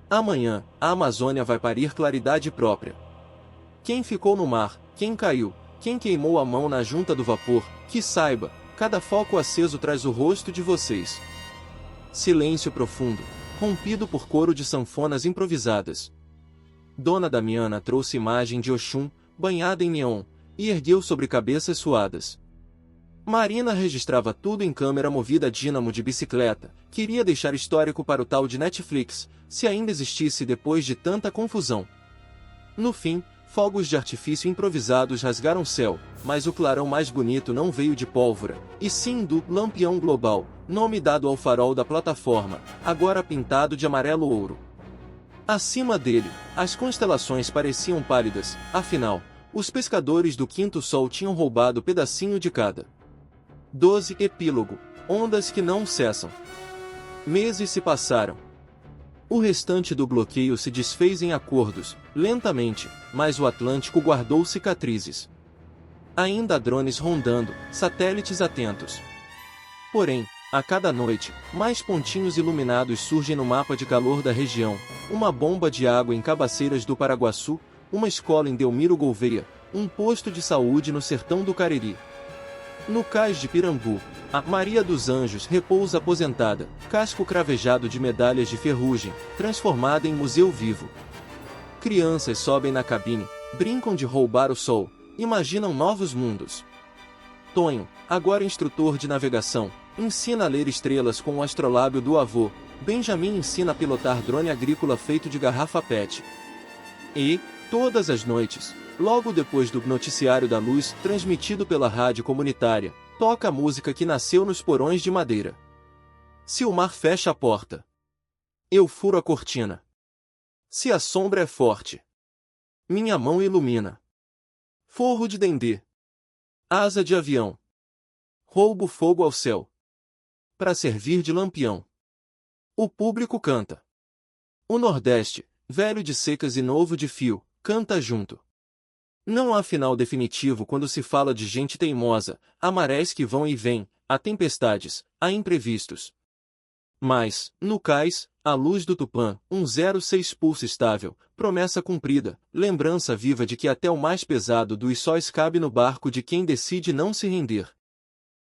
Amanhã, a Amazônia vai parir claridade própria. Quem ficou no mar, quem caiu, quem queimou a mão na junta do vapor, que saiba, cada foco aceso traz o rosto de vocês. Silêncio profundo, rompido por coro de sanfonas improvisadas. Dona Damiana trouxe imagem de Oxum, banhada em neon, e ergueu sobre cabeças suadas. Marina registrava tudo em câmera movida a dínamo de bicicleta, queria deixar histórico para o tal de Netflix, se ainda existisse depois de tanta confusão. No fim, Fogos de artifício improvisados rasgaram o céu, mas o clarão mais bonito não veio de pólvora, e sim do Lampião Global, nome dado ao farol da plataforma, agora pintado de amarelo-ouro. Acima dele, as constelações pareciam pálidas, afinal, os pescadores do quinto sol tinham roubado pedacinho de cada. 12. Epílogo. Ondas que não cessam. Meses se passaram. O restante do bloqueio se desfez em acordos, lentamente, mas o Atlântico guardou cicatrizes. Ainda há drones rondando, satélites atentos. Porém, a cada noite, mais pontinhos iluminados surgem no mapa de calor da região, uma bomba de água em Cabaceiras do Paraguaçu, uma escola em Delmiro Gouveia, um posto de saúde no sertão do Cariri. No cais de Pirambu, a Maria dos Anjos repousa aposentada, casco cravejado de medalhas de ferrugem, transformada em museu vivo. Crianças sobem na cabine, brincam de roubar o sol, imaginam novos mundos. Tonho, agora instrutor de navegação, ensina a ler estrelas com o astrolábio do avô. Benjamin ensina a pilotar drone agrícola feito de garrafa PET. E, todas as noites, logo depois do noticiário da luz transmitido pela rádio comunitária, toca a música que nasceu nos porões de madeira. Se o mar fecha a porta, eu furo a cortina. Se a sombra é forte, minha mão ilumina. Forro de dendê, asa de avião, roubo fogo ao céu, para servir de lampião. O público canta. O Nordeste, velho de secas e novo de fio, canta junto. Não há final definitivo quando se fala de gente teimosa, há marés que vão e vêm, há tempestades, há imprevistos. Mas, no cais, a luz do Tupã, 106 pulso estável, promessa cumprida, lembrança viva de que até o mais pesado dos sóis cabe no barco de quem decide não se render.